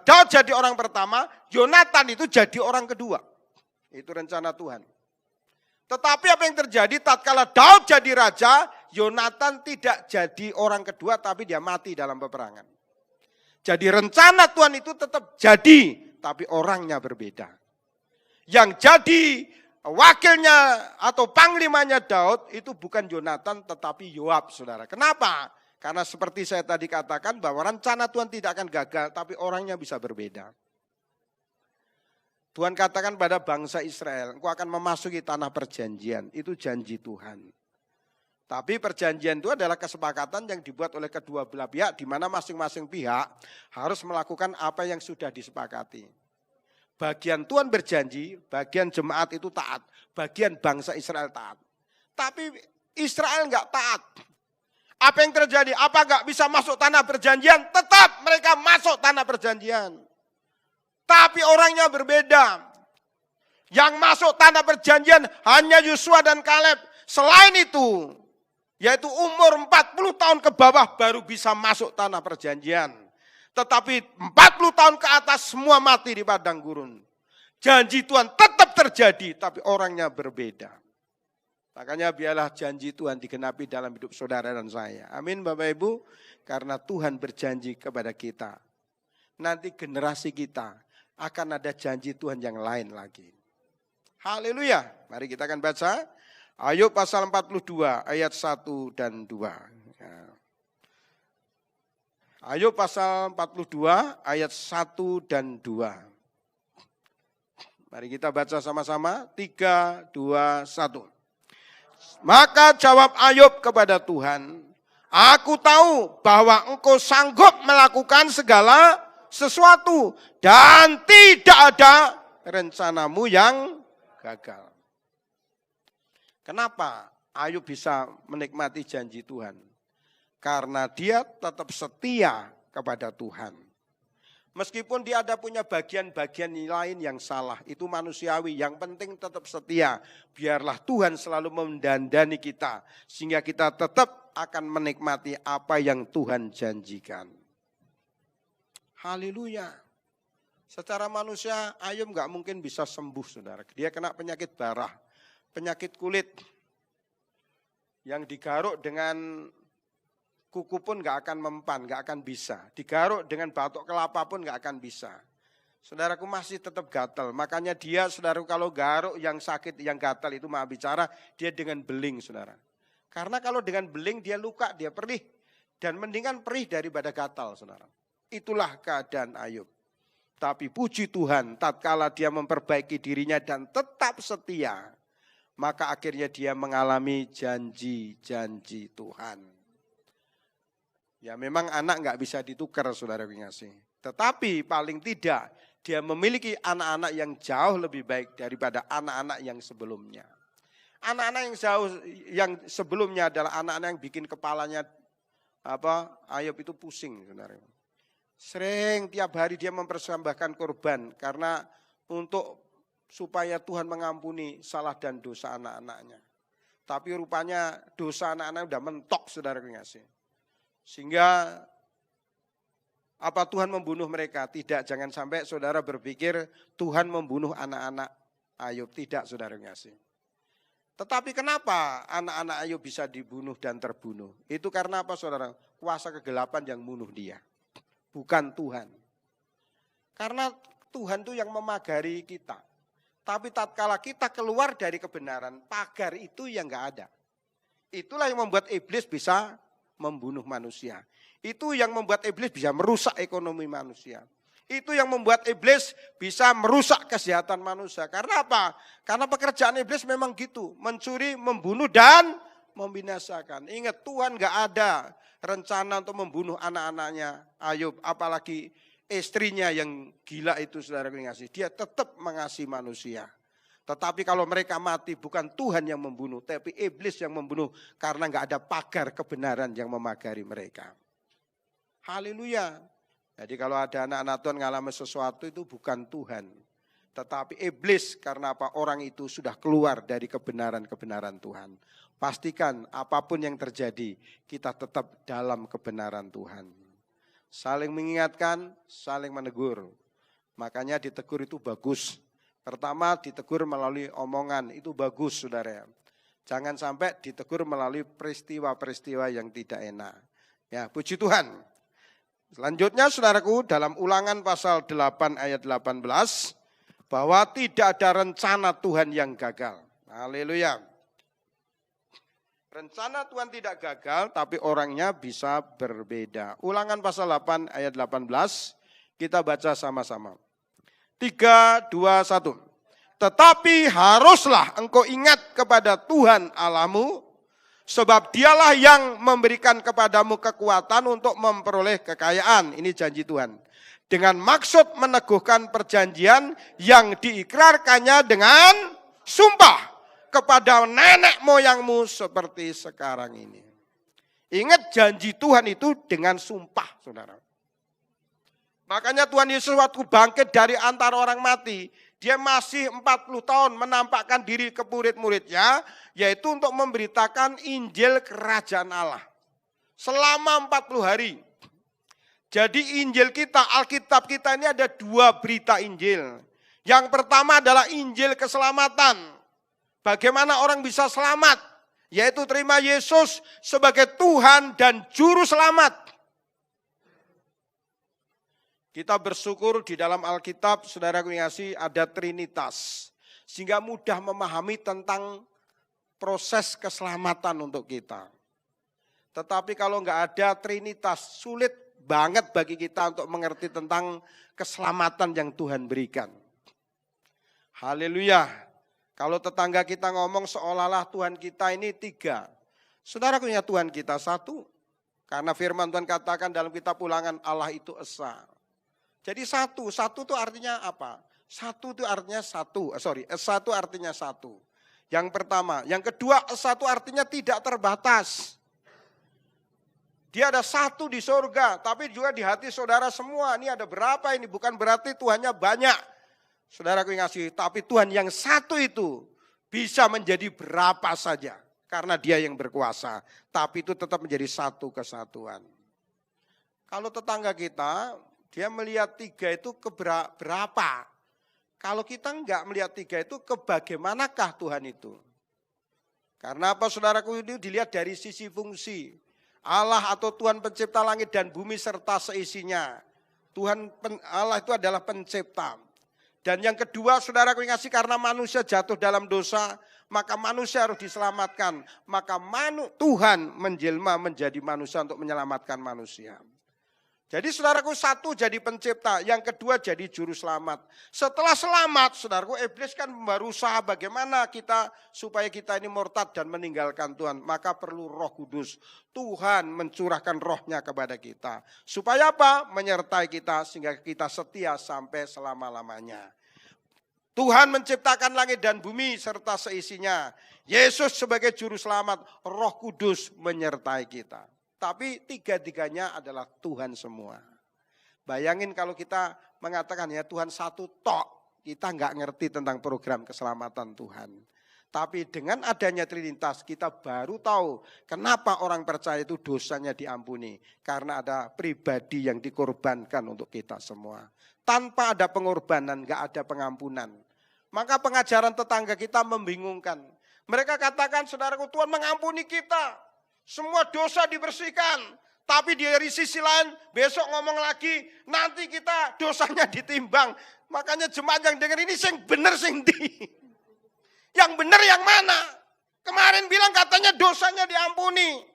Daud jadi orang pertama, Yonatan itu jadi orang kedua. Itu rencana Tuhan. Tetapi apa yang terjadi tatkala Daud jadi raja, Yonatan tidak jadi orang kedua tapi dia mati dalam peperangan. Jadi rencana Tuhan itu tetap jadi, tapi orangnya berbeda. Yang jadi wakilnya atau panglimanya Daud itu bukan Yonatan tetapi Yoab, saudara. Kenapa? Karena seperti saya tadi katakan bahwa rencana Tuhan tidak akan gagal tapi orangnya bisa berbeda. Tuhan katakan pada bangsa Israel, engkau akan memasuki tanah perjanjian. Itu janji Tuhan. Tapi perjanjian itu adalah kesepakatan yang dibuat oleh kedua belah pihak, di mana masing-masing pihak harus melakukan apa yang sudah disepakati. Bagian Tuhan berjanji, bagian jemaat itu taat, bagian bangsa Israel taat. Tapi Israel enggak taat. Apa yang terjadi? Apa enggak bisa masuk tanah perjanjian? Tetap mereka masuk tanah perjanjian. Tapi orangnya berbeda. Yang masuk tanah perjanjian hanya Yosua dan Kaleb. Selain itu, yaitu umur 40 tahun ke bawah baru bisa masuk tanah perjanjian. Tetapi 40 tahun ke atas semua mati di padang gurun. Janji Tuhan tetap terjadi, tapi orangnya berbeda. Makanya biarlah janji Tuhan digenapi dalam hidup saudara dan saya. Amin Bapak Ibu, karena Tuhan berjanji kepada kita. Nanti generasi kita akan ada janji Tuhan yang lain lagi. Haleluya. Mari kita akan baca Ayub pasal 42 ayat 1 dan 2. Ayub pasal 42 ayat 1 dan 2. Mari kita baca sama-sama. 3, 2, 1. Maka jawab Ayub kepada Tuhan, aku tahu bahwa engkau sanggup melakukan segala sesuatu dan tidak ada rencanamu yang gagal. Kenapa Ayub bisa menikmati janji Tuhan? Karena dia tetap setia kepada Tuhan. Meskipun dia ada punya bagian-bagian lain yang salah, itu manusiawi. Yang penting tetap setia. Biarlah Tuhan selalu mendandani kita, sehingga kita tetap akan menikmati apa yang Tuhan janjikan. Haleluya. Secara manusia, Ayub nggak mungkin bisa sembuh, saudara. Dia kena penyakit darah, penyakit kulit, yang digaruk dengan kuku pun gak akan mempan, gak akan bisa. Digaruk dengan batok kelapa pun gak akan bisa. Saudaraku masih tetap gatal. Makanya dia, saudaraku, kalau garuk yang sakit, yang gatal itu maaf bicara, dia dengan beling, saudara. Karena kalau dengan beling dia luka, dia perih. Dan mendingan perih daripada gatal, saudara. Itulah keadaan Ayub. Tapi puji Tuhan, tatkala dia memperbaiki dirinya dan tetap setia, maka akhirnya dia mengalami janji-janji Tuhan. Ya memang anak nggak bisa ditukar, saudara kasih. Tetapi paling tidak dia memiliki anak-anak yang jauh lebih baik daripada anak-anak yang sebelumnya. Anak-anak yang sebelumnya adalah anak-anak yang bikin kepalanya Ayub itu pusing, saudara. Sering tiap hari dia mempersembahkan korban karena untuk supaya Tuhan mengampuni salah dan dosa anak-anaknya. Tapi rupanya dosa anak-anaknya udah mentok, saudara kasih. Sehingga apa Tuhan membunuh mereka? Tidak, jangan sampai saudara berpikir Tuhan membunuh anak-anak Ayub. Tidak, saudara ngasih. Tetapi kenapa anak-anak Ayub bisa dibunuh dan terbunuh? Itu karena apa, saudara? Kuasa kegelapan yang bunuh dia. Bukan Tuhan. Karena Tuhan itu yang memagari kita. Tapi tatkala kita keluar dari kebenaran, pagar itu yang enggak ada. Itulah yang membuat iblis bisa membunuh manusia. Itu yang membuat iblis bisa merusak ekonomi manusia. Itu yang membuat iblis bisa merusak kesehatan manusia. Karena apa? Karena pekerjaan iblis memang gitu. Mencuri, membunuh, dan membinasakan. Ingat, Tuhan gak ada rencana untuk membunuh anak-anaknya Ayub. Apalagi istrinya yang gila itu, saudara kasih. Dia tetap mengasihi manusia. Tetapi kalau mereka mati bukan Tuhan yang membunuh, tapi iblis yang membunuh karena enggak ada pagar kebenaran yang memagari mereka. Haleluya. Jadi kalau ada anak-anak Tuhan mengalami sesuatu itu bukan Tuhan. Tetapi iblis karena apa? Orang itu sudah keluar dari kebenaran-kebenaran Tuhan. Pastikan apapun yang terjadi kita tetap dalam kebenaran Tuhan. Saling mengingatkan, saling menegur. Makanya ditegur itu bagus. Pertama ditegur melalui omongan, itu bagus, saudara. Jangan sampai ditegur melalui peristiwa-peristiwa yang tidak enak. Ya, puji Tuhan. Selanjutnya, saudaraku, dalam Ulangan pasal 8 ayat 18, bahwa tidak ada rencana Tuhan yang gagal. Haleluya. Rencana Tuhan tidak gagal, tapi orangnya bisa berbeda. Ulangan pasal 8 ayat 18, kita baca sama-sama. 3, 2, 1. Tetapi haruslah engkau ingat kepada Tuhan Allahmu, sebab dialah yang memberikan kepadamu kekuatan untuk memperoleh kekayaan. Ini janji Tuhan. Dengan maksud meneguhkan perjanjian yang diikrarkannya dengan sumpah kepada nenek moyangmu seperti sekarang ini. Ingat janji Tuhan itu dengan sumpah, saudara. Makanya Tuhan Yesus waktu bangkit dari antara orang mati, dia masih 40 tahun menampakkan diri ke murid-muridnya, yaitu untuk memberitakan Injil Kerajaan Allah. Selama 40 hari. Jadi Injil kita, Alkitab kita ini ada 2 berita Injil. Yang pertama adalah Injil keselamatan. Bagaimana orang bisa selamat? Yaitu terima Yesus sebagai Tuhan dan Juru Selamat. Kita bersyukur di dalam Alkitab, saudaraku yang kasih, ada Trinitas. Sehingga mudah memahami tentang proses keselamatan untuk kita. Tetapi kalau nggak ada Trinitas, sulit banget bagi kita untuk mengerti tentang keselamatan yang Tuhan berikan. Haleluya. Kalau tetangga kita ngomong seolah-olah Tuhan kita ini 3. Saudaraku ya, Tuhan kita 1. Karena firman Tuhan katakan dalam kitab Ulangan, Allah itu esa. Jadi 1 itu artinya apa? 1 itu artinya 1, esa itu artinya 1. Yang pertama. Yang kedua, esa itu artinya tidak terbatas. Dia ada 1 di surga, tapi juga di hati saudara semua. Ini ada berapa ini? Bukan berarti Tuhannya banyak. Saudaraku yang kasih, tapi Tuhan yang 1 itu bisa menjadi berapa saja. Karena dia yang berkuasa. Tapi itu tetap menjadi 1 kesatuan. Kalau tetangga kita, dia melihat 3 itu berapa? Kalau kita enggak melihat 3 itu, kebagaimanakah Tuhan itu? Karena apa saudaraku, ini dilihat dari sisi fungsi. Allah atau Tuhan pencipta langit dan bumi serta seisinya. Allah itu adalah pencipta. Dan yang kedua, saudaraku yang kasih, karena manusia jatuh dalam dosa, maka manusia harus diselamatkan. Maka Tuhan menjelma menjadi manusia untuk menyelamatkan manusia. Jadi saudaraku, 1 jadi pencipta, yang kedua jadi juru selamat. Setelah selamat, saudaraku, iblis kan berusaha bagaimana supaya kita ini murtad dan meninggalkan Tuhan. Maka perlu Roh Kudus. Tuhan mencurahkan rohnya kepada kita. Supaya apa? Menyertai kita sehingga kita setia sampai selama-lamanya. Tuhan menciptakan langit dan bumi serta seisinya. Yesus sebagai juru selamat, Roh Kudus menyertai kita. Tapi 3-tiganya adalah Tuhan semua. Bayangin kalau kita mengatakan ya Tuhan 1 tok, kita nggak ngerti tentang program keselamatan Tuhan. Tapi dengan adanya Trinitas kita baru tahu kenapa orang percaya itu dosanya diampuni. Karena ada pribadi yang dikorbankan untuk kita semua. Tanpa ada pengorbanan nggak ada pengampunan. Maka pengajaran tetangga kita membingungkan. Mereka katakan, saudaraku, Tuhan mengampuni kita. Semua dosa dibersihkan. Tapi dari sisi lain besok ngomong lagi, nanti kita dosanya ditimbang. Makanya jemaat yang dengar ini sing bener sing di. Yang bener yang mana? Kemarin bilang katanya dosanya diampuni.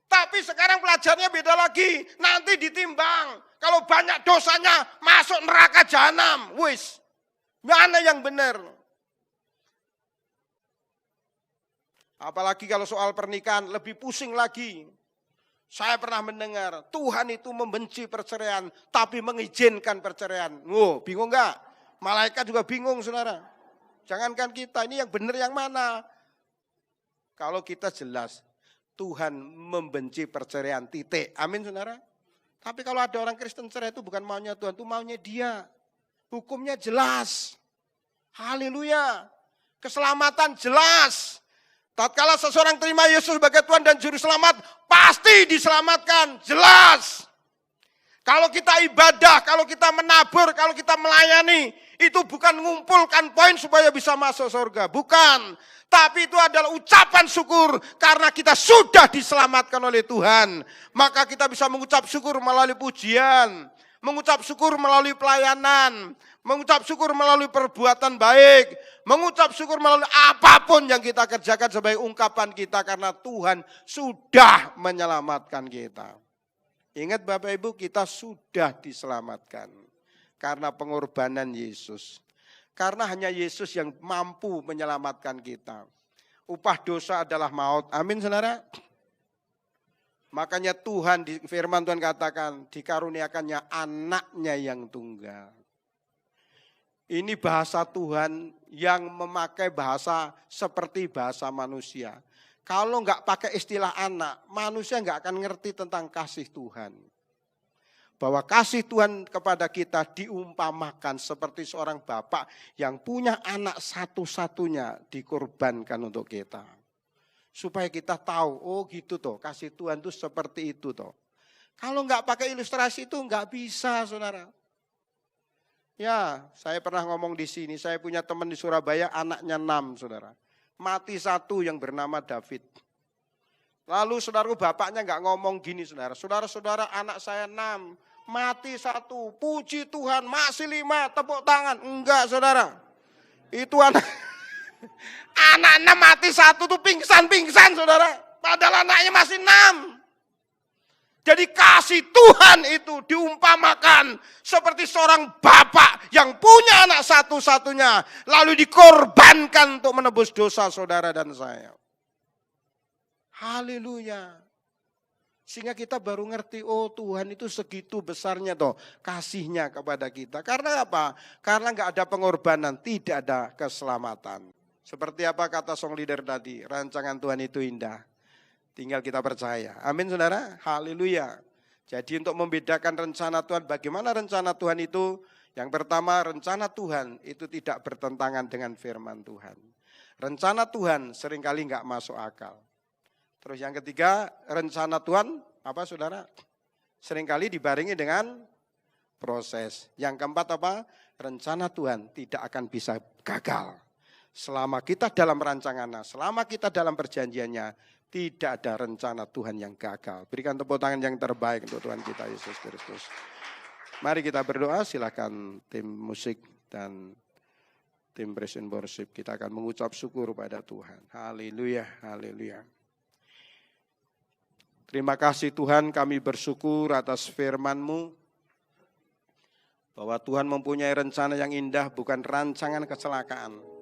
Tapi sekarang pelajarnya beda lagi. Nanti ditimbang. Kalau banyak dosanya masuk neraka jahanam. Wis. Mana yang benar? Apalagi kalau soal pernikahan lebih pusing lagi. Saya pernah mendengar Tuhan itu membenci perceraian tapi mengizinkan perceraian. Bingung enggak? Malaikat juga bingung saudara. Jangankan kita, ini yang benar yang mana? Kalau kita jelas Tuhan membenci perceraian, titik. Amin saudara. Tapi kalau ada orang Kristen cerai itu bukan maunya Tuhan, itu maunya dia. Hukumnya jelas. Haleluya. Keselamatan jelas. Tatkala seseorang terima Yesus sebagai Tuhan dan Juru Selamat, pasti diselamatkan, jelas. Kalau kita ibadah, kalau kita menabur, kalau kita melayani, itu bukan mengumpulkan poin supaya bisa masuk surga, bukan. Tapi itu adalah ucapan syukur karena kita sudah diselamatkan oleh Tuhan. Maka kita bisa mengucap syukur melalui pujian, mengucap syukur melalui pelayanan, mengucap syukur melalui perbuatan baik, mengucap syukur melalui apapun yang kita kerjakan sebagai ungkapan kita karena Tuhan sudah menyelamatkan kita. Ingat Bapak Ibu, kita sudah diselamatkan karena pengorbanan Yesus. Karena hanya Yesus yang mampu menyelamatkan kita. Upah dosa adalah maut. Amin saudara. Makanya Tuhan di firman Tuhan katakan dikaruniakannya anaknya yang tunggal. Ini bahasa Tuhan yang memakai bahasa seperti bahasa manusia. Kalau enggak pakai istilah anak, manusia enggak akan ngerti tentang kasih Tuhan. Bahwa kasih Tuhan kepada kita diumpamakan seperti seorang bapak yang punya anak satu-satunya dikorbankan untuk kita. Supaya kita tahu, oh gitu toh, kasih Tuhan itu seperti itu toh. Kalau enggak pakai ilustrasi itu enggak bisa saudara. Ya, saya pernah ngomong di sini, saya punya teman di Surabaya, anaknya 6, saudara. Mati 1 yang bernama David. Lalu saudaraku bapaknya nggak ngomong gini, saudara. Saudara-saudara, anak saya 6, mati 1, puji Tuhan, masih 5, tepuk tangan. Enggak, saudara. Itu anak 6 mati 1 tuh pingsan-pingsan, saudara. Padahal anaknya masih 6. Jadi kasih Tuhan itu diumpamakan seperti seorang bapak yang punya anak satu-satunya. Lalu dikorbankan untuk menebus dosa saudara dan saya. Haleluya. Sehingga kita baru ngerti, oh Tuhan itu segitu besarnya toh kasihnya kepada kita. Karena apa? Karena nggak ada pengorbanan, tidak ada keselamatan. Seperti apa kata song leader tadi, rancangan Tuhan itu indah. Tinggal kita percaya. Amin saudara. Haleluya. Jadi untuk membedakan rencana Tuhan, bagaimana rencana Tuhan itu? Yang pertama, rencana Tuhan itu tidak bertentangan dengan firman Tuhan. Rencana Tuhan seringkali nggak masuk akal. Terus yang ketiga, rencana Tuhan, apa saudara? Seringkali dibarengi dengan proses. Yang keempat apa? Rencana Tuhan tidak akan bisa gagal. Selama kita dalam rancangannya, selama kita dalam perjanjiannya, tidak ada rencana Tuhan yang gagal. Berikan tepuk tangan yang terbaik untuk Tuhan kita Yesus Kristus. Mari kita berdoa, silakan tim musik dan tim praise and worship. Kita akan mengucap syukur pada Tuhan. Haleluya, haleluya. Terima kasih Tuhan, kami bersyukur atas firman-Mu. Bahwa Tuhan mempunyai rencana yang indah, bukan rancangan kecelakaan.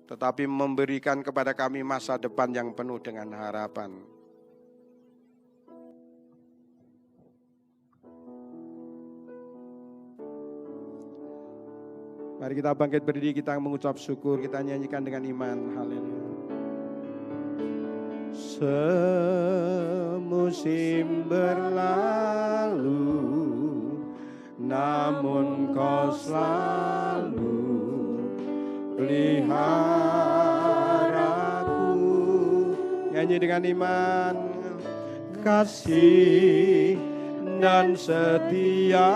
Tetapi memberikan kepada kami masa depan yang penuh dengan harapan. Mari kita bangkit berdiri, kita mengucap syukur, kita nyanyikan dengan iman. Haleluya. Semusim berlalu, namun Kau selalu peliharaku. Nyanyi dengan iman. Kasih dan setiamu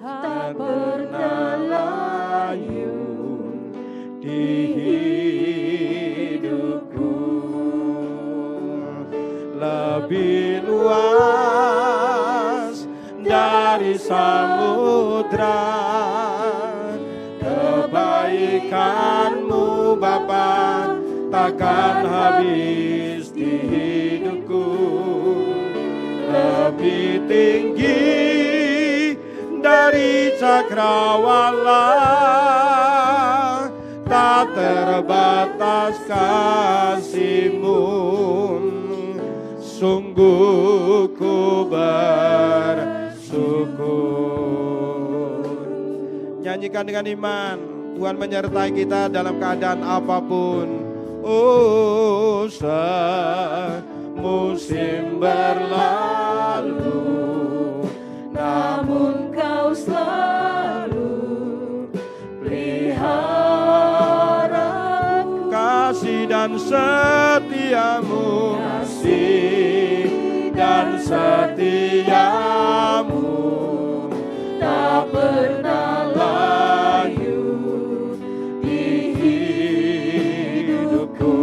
tak pernah layu di hidupku. Lebih luas dari samudra kebaikan-Mu Bapa takkan habis di hidupku. Lebih tinggi dari cakrawala, tak terbatas kasih-Mu. Sungguh ku bersyukur. Nyanyikan dengan iman. Tuhan menyertai kita dalam keadaan apapun. Oh, semusim berlalu, namun Kau selalu pelihara. Kasih dan setiamu, kasih dan setiamu tak pernah layu di hidupku.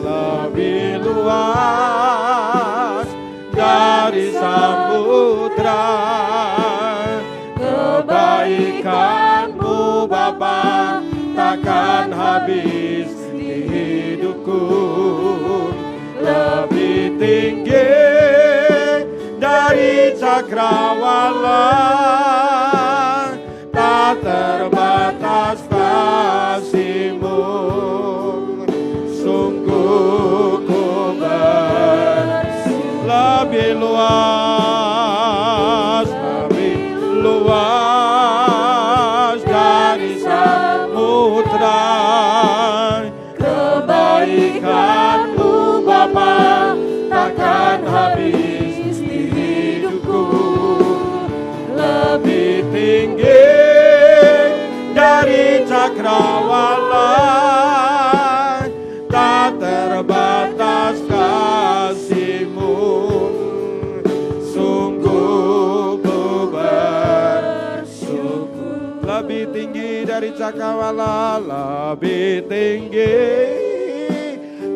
Lebih luas dari samudra kebaikan-Mu Bapa takkan habis di hidupku. Lebih tinggi dari cakrawala, tak terbatas kasih-Mu. Sungguh ku bersyukur. Lebih luas dari samudra kebaikan-Mu Bapa takkan habis di hidupku. Lebih tinggi dari cakrawala, tak terbatas kasih-Mu. Sungguh cakrawala lebih tinggi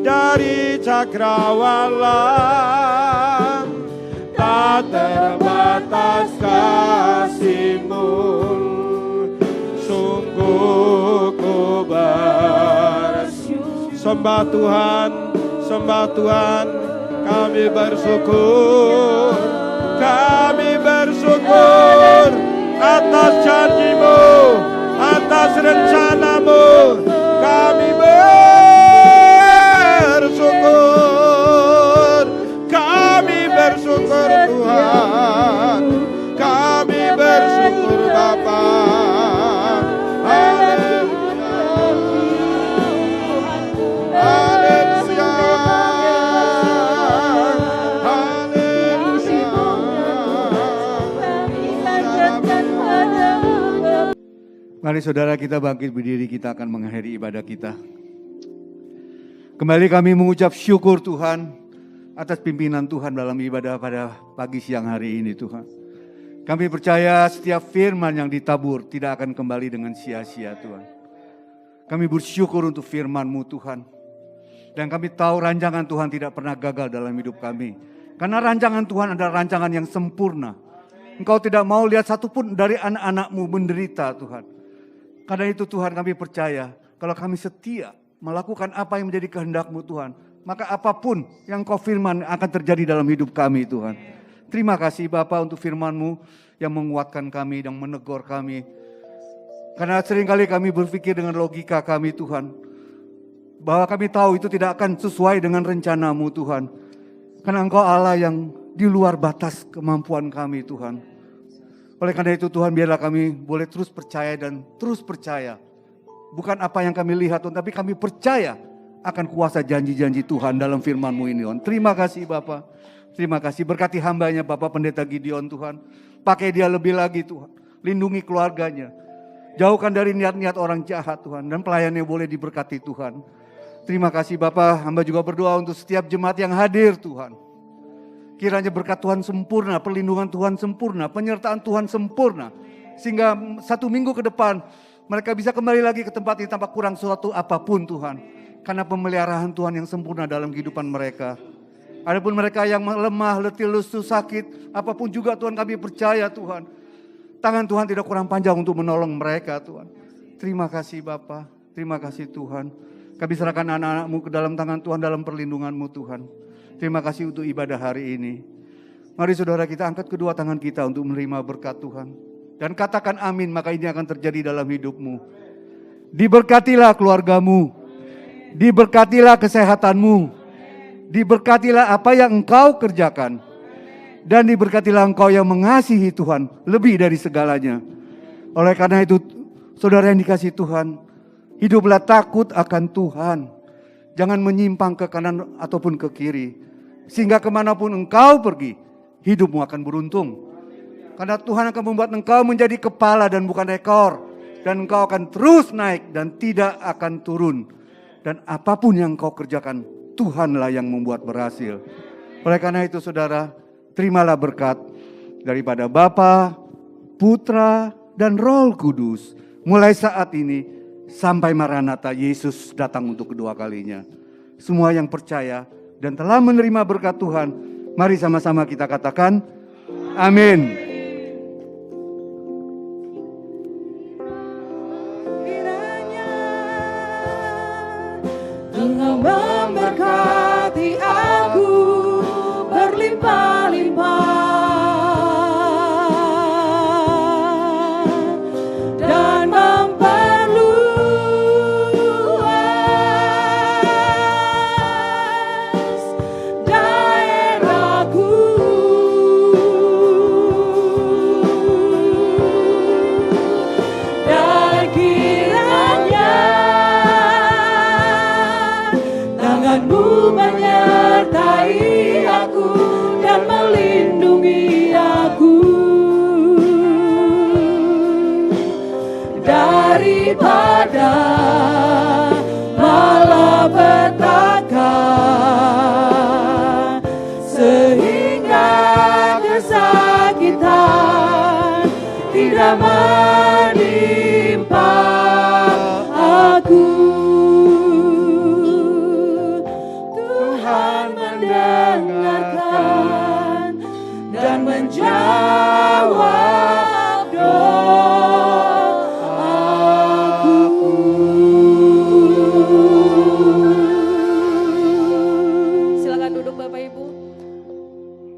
dari cakrawala, tak terbatas kasih-Mu, sungguh ku bersyukur. Sembah Tuhan, kami bersyukur atas janji-Mu, atas rencana-Mu, kami bersyukur Tuhan, kami bersyukur Bapa. Haleluya, haleluya, haleluya. Mari saudara kita bangkit berdiri, kita akan mengakhiri ibadah kita. Kembali kami mengucap syukur Tuhan atas pimpinan Tuhan dalam ibadah pada pagi siang hari ini Tuhan. Kami percaya setiap firman yang ditabur tidak akan kembali dengan sia-sia Tuhan. Kami bersyukur untuk firman-Mu Tuhan. Dan kami tahu rancangan Tuhan tidak pernah gagal dalam hidup kami. Karena rancangan Tuhan adalah rancangan yang sempurna. Engkau tidak mau lihat satupun dari anak-anak-Mu menderita Tuhan. Karena itu Tuhan kami percaya kalau kami setia melakukan apa yang menjadi kehendak-Mu Tuhan, maka apapun yang Kau firman akan terjadi dalam hidup kami Tuhan. Terima kasih Bapa untuk firman-Mu yang menguatkan kami dan menegur kami. Karena seringkali kami berpikir dengan logika kami Tuhan, bahwa kami tahu itu tidak akan sesuai dengan rencana-Mu Tuhan. Karena Engkau Allah yang di luar batas kemampuan kami Tuhan. Oleh karena itu Tuhan, biarlah kami boleh terus percaya dan terus percaya. Bukan apa yang kami lihat Tuhan, tapi kami percaya akan kuasa janji-janji Tuhan dalam firman-Mu ini Tuhan. Terima kasih Bapa. Terima kasih, berkati hambanya Bapak Pendeta Gideon Tuhan. Pakai dia lebih lagi Tuhan. Lindungi keluarganya. Jauhkan dari niat-niat orang jahat Tuhan. Dan pelayannya boleh diberkati Tuhan. Terima kasih Bapak, hamba juga berdoa untuk setiap jemaat yang hadir Tuhan. Kiranya berkat Tuhan sempurna, perlindungan Tuhan sempurna, penyertaan Tuhan sempurna. Sehingga 1 minggu ke depan mereka bisa kembali lagi ke tempat ini tanpa kurang suatu apapun Tuhan. Karena pemeliharaan Tuhan yang sempurna dalam kehidupan mereka. Adapun mereka yang lemah, letih, lesu, sakit, apapun juga Tuhan kami percaya Tuhan. Tangan Tuhan tidak kurang panjang untuk menolong mereka Tuhan. Terima kasih Bapa, terima kasih Tuhan. Kami serahkan anak-anak-Mu ke dalam tangan Tuhan, dalam perlindungan-Mu Tuhan. Terima kasih untuk ibadah hari ini. Mari saudara kita angkat kedua tangan kita untuk menerima berkat Tuhan. Dan katakan amin, maka ini akan terjadi dalam hidupmu. Diberkatilah keluargamu. Diberkatilah kesehatanmu. Diberkatilah apa yang engkau kerjakan. Dan diberkatilah engkau yang mengasihi Tuhan lebih dari segalanya. Oleh karena itu, saudara yang dikasihi Tuhan, hiduplah takut akan Tuhan. Jangan menyimpang ke kanan ataupun ke kiri. Sehingga kemanapun engkau pergi, hidupmu akan beruntung. Karena Tuhan akan membuat engkau menjadi kepala dan bukan ekor. Dan engkau akan terus naik dan tidak akan turun. Dan apapun yang engkau kerjakan, Tuhanlah yang membuat berhasil. Oleh karena itu saudara, terimalah berkat daripada Bapa, Putra, dan Roh Kudus. Mulai saat ini sampai Maranatha Yesus datang untuk kedua kalinya. Semua yang percaya dan telah menerima berkat Tuhan, mari sama-sama kita katakan, amin. Engkau memberkati aku berlimpah-limpah dan memperluas daerahku. Dan kiranya tangan-Mu menyertai aku dan melindungi aku daripada malapetaka, sehingga kesakitan tidak menimpa